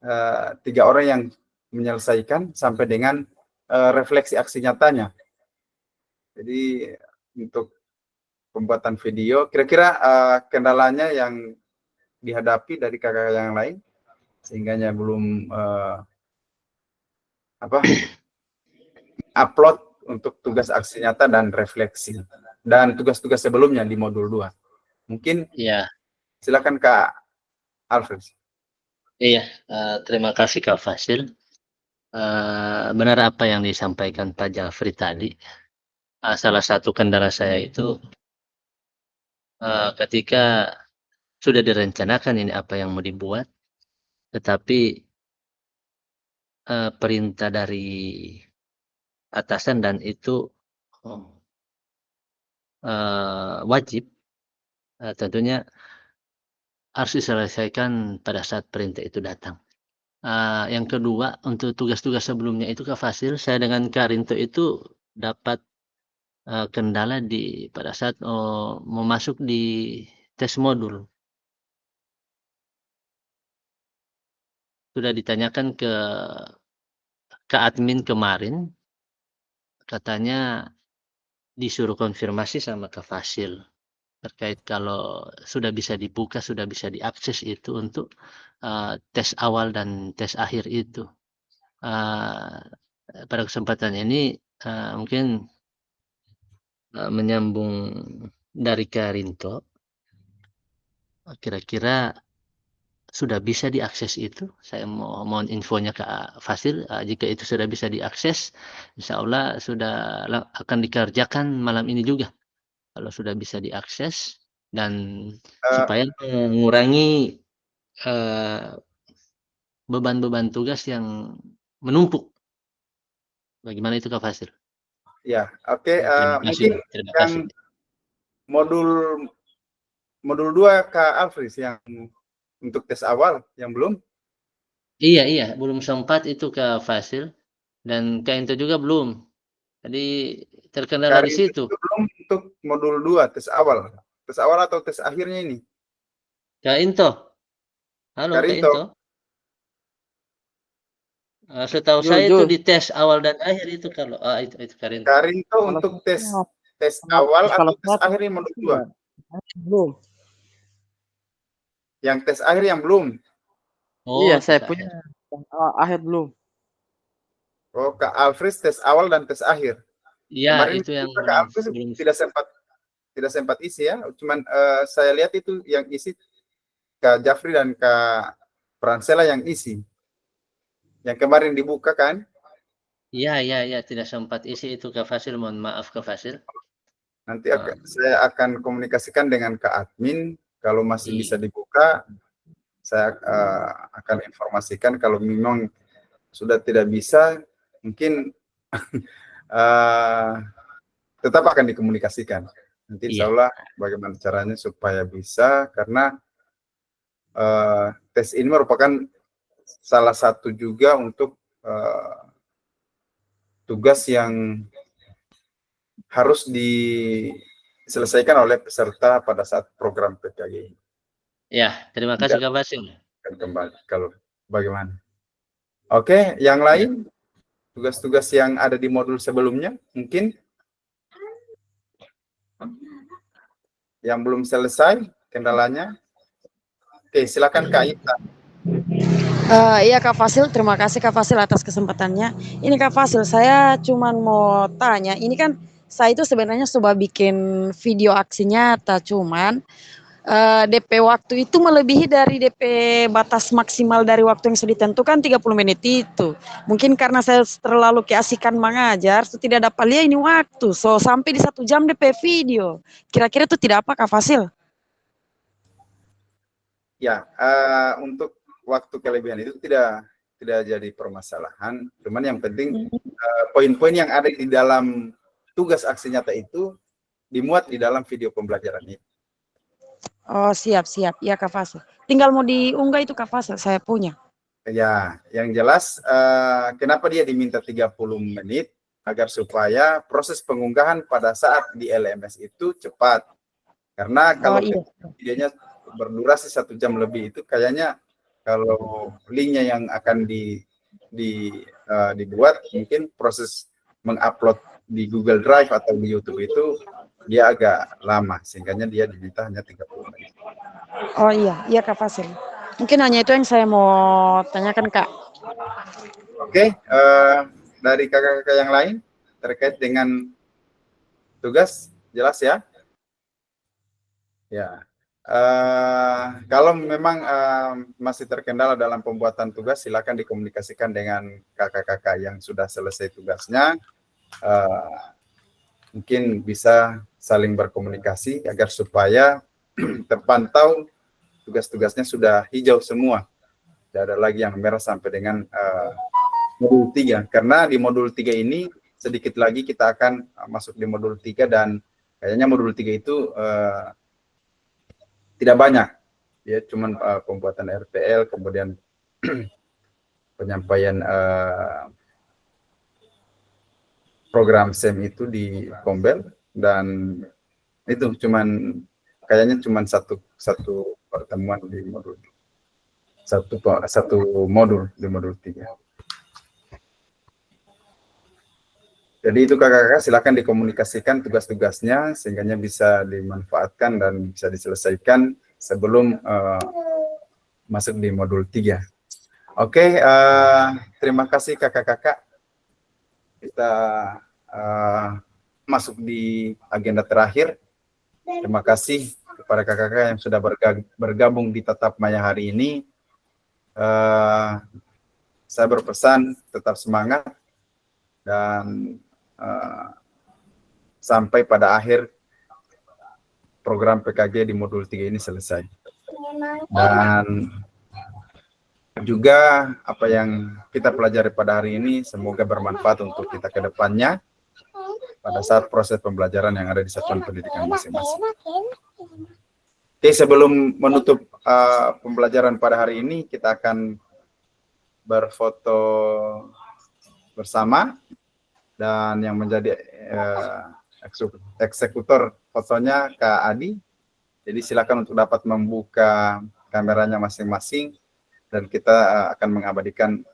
3 orang yang menyelesaikan sampai dengan refleksi aksi nyatanya. Jadi untuk pembuatan video, kira-kira kendalanya yang dihadapi dari kakak yang lain sehingganya belum upload untuk tugas aksi nyata dan refleksi dan tugas-tugas sebelumnya di modul 2. Mungkin Iya, silakan Kak Alfred. iya. Terima kasih Kak Fasil. Benar apa yang disampaikan Pak Jafri tadi. Salah satu kendala saya itu ketika sudah direncanakan ini apa yang mau dibuat, tetapi perintah dari atasan dan itu wajib, tentunya harus diselesaikan pada saat perintah itu datang. Yang kedua, untuk tugas-tugas sebelumnya itu Kak Fasil, saya dengan Kak Rinto itu dapat kendala pada saat mau masuk di tes modul. Sudah ditanyakan ke admin kemarin, katanya disuruh konfirmasi sama Kak Fasil terkait kalau sudah bisa dibuka, sudah bisa diakses itu untuk tes awal dan tes akhir itu. Pada kesempatan ini mungkin menyambung dari Kak Rinto, kira-kira sudah bisa diakses itu? Saya mohon infonya ke Fasil. Jika itu sudah bisa diakses, insya Allah sudah akan dikerjakan malam ini juga. Kalau sudah bisa diakses dan supaya mengurangi beban-beban tugas yang menumpuk. Bagaimana itu Kak Fasil? Ya, oke. Mungkin terima yang kasih. modul 2 Kak Alfred yang untuk tes awal yang belum? Iya, belum sempat itu Kak Fasil dan Kak Ento juga belum. Jadi terkendala di situ. Belum untuk modul 2 tes awal. Tes awal atau tes akhirnya ini? Kak Into. Halo Kak Into. Setahu saya itu di tes awal dan akhir itu kalau itu Kak Rinto. Kak Rinto untuk tes awal atau tes akhir yang modul 2? Belum. Yang tes akhir yang belum? Iya, saya punya akhir belum. Oh, Kak Alfred tes awal dan tes akhir. Iya, kemarin itu yang Kak Alfred tidak sempat isi ya. Cuman saya lihat itu yang isi Kak Jafri dan Kak Fransela yang isi. Yang kemarin dibuka kan? Iya, tidak sempat isi itu Kak Fasil, mohon maaf Kak Fasil. Nanti saya akan komunikasikan dengan Kak admin, kalau masih bisa dibuka, saya akan informasikan. Kalau memang sudah tidak bisa, mungkin tetap akan dikomunikasikan. Nanti insya Allah bagaimana caranya supaya bisa, karena tes ini merupakan salah satu juga untuk tugas yang harus diselesaikan oleh peserta pada saat program PKG. Ya, terima kasih Kak Fasil. Kembali kalau bagaimana. Oke, yang lain tugas-tugas yang ada di modul sebelumnya mungkin yang belum selesai kendalanya. Oke, silakan Kak Ita. Iya Kak Fasil, terima kasih Kak Fasil atas kesempatannya. Ini Kak Fasil, saya cuma mau tanya, ini kan saya itu sebenarnya coba bikin video aksi nyata, cuman DP waktu itu melebihi dari DP batas maksimal dari waktu yang sudah ditentukan 30 menit itu. Mungkin karena saya terlalu keasikan mengajar, so tidak dapat lihat ini waktu, so sampai di 1 jam DP video. Kira-kira itu tidak apa Kak Fasil? Ya, untuk waktu kelebihan itu tidak jadi permasalahan. Cuman yang penting poin-poin yang ada di dalam tugas aksi nyata itu dimuat di dalam video pembelajaran ini. Oh, siap. Ya, Kak Fasil. Tinggal mau diunggah itu, Kak Fasil, saya punya. Ya, yang jelas kenapa dia diminta 30 menit agar supaya proses pengunggahan pada saat di LMS itu cepat. Karena kalau videonya berdurasi 1 jam lebih itu kayaknya kalau linknya yang akan dibuat, mungkin proses mengupload di Google Drive atau di YouTube itu dia agak lama, sehingga dia diminta hanya 30 menit. Oh iya Kak Fasil. Mungkin hanya itu yang saya mau tanyakan, Kak. Oke, dari kakak-kakak yang lain terkait dengan tugas, jelas ya? Ya. Kalau memang masih terkendala dalam pembuatan tugas, silakan dikomunikasikan dengan kakak-kakak yang sudah selesai tugasnya. Mungkin bisa saling berkomunikasi agar supaya terpantau tugas-tugasnya sudah hijau semua. Tidak ada lagi yang merah sampai dengan modul 3. Karena di modul 3 ini sedikit lagi kita akan masuk di modul 3 dan kayaknya modul 3 itu tidak banyak, ya, cuman pembuatan RPL, kemudian penyampaian program SEM itu di Kombel, dan itu kayaknya cuman satu pertemuan di modul satu modul di modul 3. Jadi itu kakak-kakak silakan dikomunikasikan tugas-tugasnya sehingga bisa dimanfaatkan dan bisa diselesaikan sebelum masuk di modul 3. Oke, terima kasih kakak-kakak. Kita masuk di agenda terakhir. Terima kasih kepada kakak-kakak yang sudah bergabung di Tatap Maya hari ini. Saya berpesan tetap semangat dan sampai pada akhir program PKG di modul 3 ini selesai. Dan juga apa yang kita pelajari pada hari ini semoga bermanfaat untuk kita ke depannya pada saat proses pembelajaran yang ada di satuan pendidikan masing-masing. Oke, sebelum menutup pembelajaran pada hari ini, kita akan berfoto bersama. Dan yang menjadi eksekutor fotonya Kak Adi. Jadi silakan untuk dapat membuka kameranya masing-masing dan kita akan mengabadikan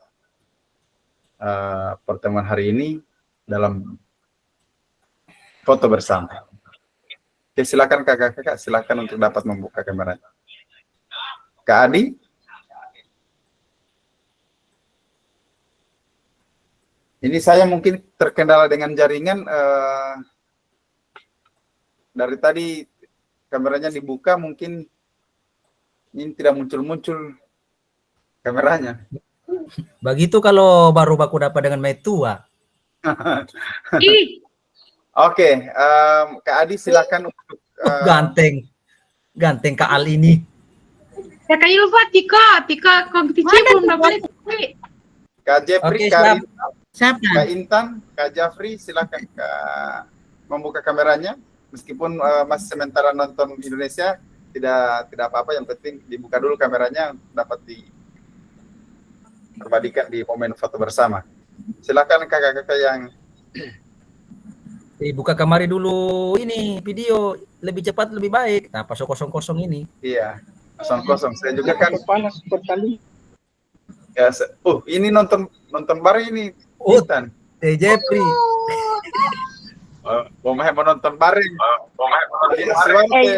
pertemuan hari ini dalam foto bersama. Oke, silakan kakak-kakak, silakan untuk dapat membuka kameranya. Kak Adi. Ini saya mungkin terkendala dengan jaringan, dari tadi kameranya dibuka, mungkin ini tidak muncul-muncul kameranya. Begitu kalau baru baku dapat dengan Metua. Oke, Kak Adi silakan untuk ganteng Kak Al ini. Kakak Ilva, Tika kompetisi belum dapat. Kak Jeffrey, Oke, Kak Intan, Kak Jafri, silakan membuka kameranya. Meskipun masih sementara nonton Indonesia, tidak apa-apa. Yang penting dibuka dulu kameranya, dapat diperbadikan di momen foto bersama. Silakan kakak-kakak yang dibuka kamari dulu ini video lebih cepat lebih baik. Nah, pas kosong-kosong ini. Iya, kosong-kosong. Saya juga kan panas sekali. Ya, ini nonton bareng ini. Intan. Jeffrey. Mau nonton bareng.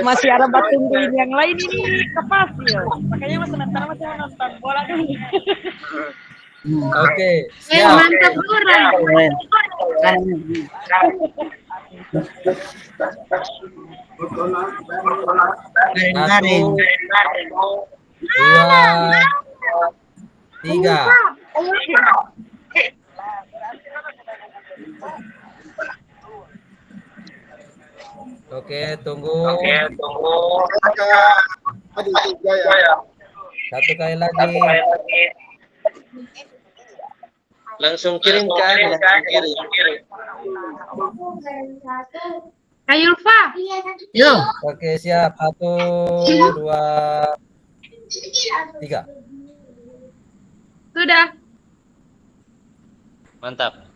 Masih ada tungguin yang lain ini Kak Fasil. Makanya sementara masih mau nonton bola dulu. Oke, siap. Mantap orang. Satu, 2, 3. Oke, tunggu. Aduh, ya. Satu kali lagi. Langsung kirim ke Adi, langsung kirim. Kak Yulfa. Yo. Oke, siap. 1, 2, 3. Sudah. Mantap.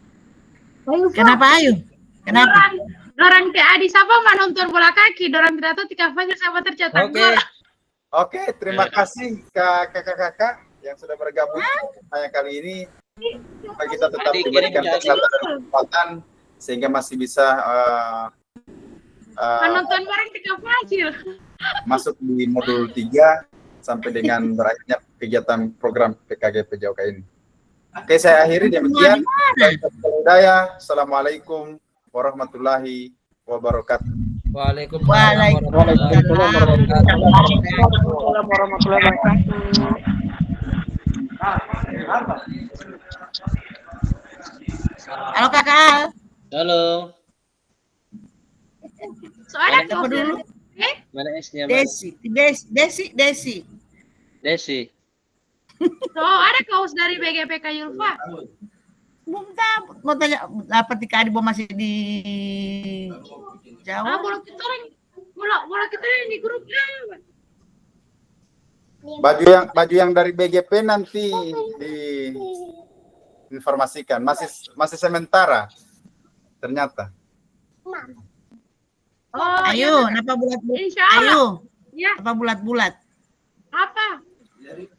Kenapa Ayu? Kenapa? Dorang Teh Adi siapa mah nonton bola kaki, dorang tidak tahu Tika Fasil siapa tercetak Oke. gol. Oke, terima kasih kakak-kakak yang sudah bergabung saya kali ini. Supaya kita tetap Adik, diberikan kirim ke kesempatan dan kesempatan sehingga masih bisa Menonton bareng Tika Fasil. masuk di modul 3 sampai dengan berakhirnya kegiatan program PKG PJOK ini. Oke, saya akhiri demikian. Assalamualaikum warahmatullahi wabarakatuh. Waalaikumsalam warahmatullahi wabarakatuh. Halo kakak. Halo. Soalnya Siapa dulu? Mana S-nya, Mas? Desi. So, ada kaos dari BGP Kak Yulfa. Mau tanya apa Tika Adi masih di Jawa? Bola kita yang di grup apa? Baju yang dari BGP nanti diinformasikan. Masih sementara ternyata. Oh, Ayo, kenapa bulat-bulat? Insya Allah. Ayo, Ya, apa bulat-bulat? apa?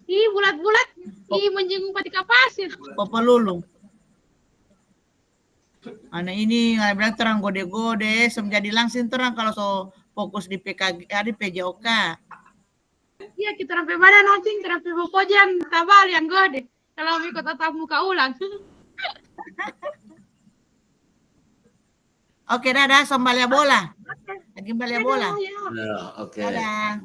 Ih, bulat-bulat. Ih, menjenguk Tika Fasil. Papa Lulu. Anak ini nggak bilang terang gode-gode, menjadi langsing terang kalau so fokus di PKG, di PJOK. Iya, kita sampai mana nanti, kita sampai Bokojan, tabal yang gede. Kalau ikut tatap muka ulang. Oke, dadah, sambalnya bola. Lagi balnya bola. Ya. Oke. Dadah.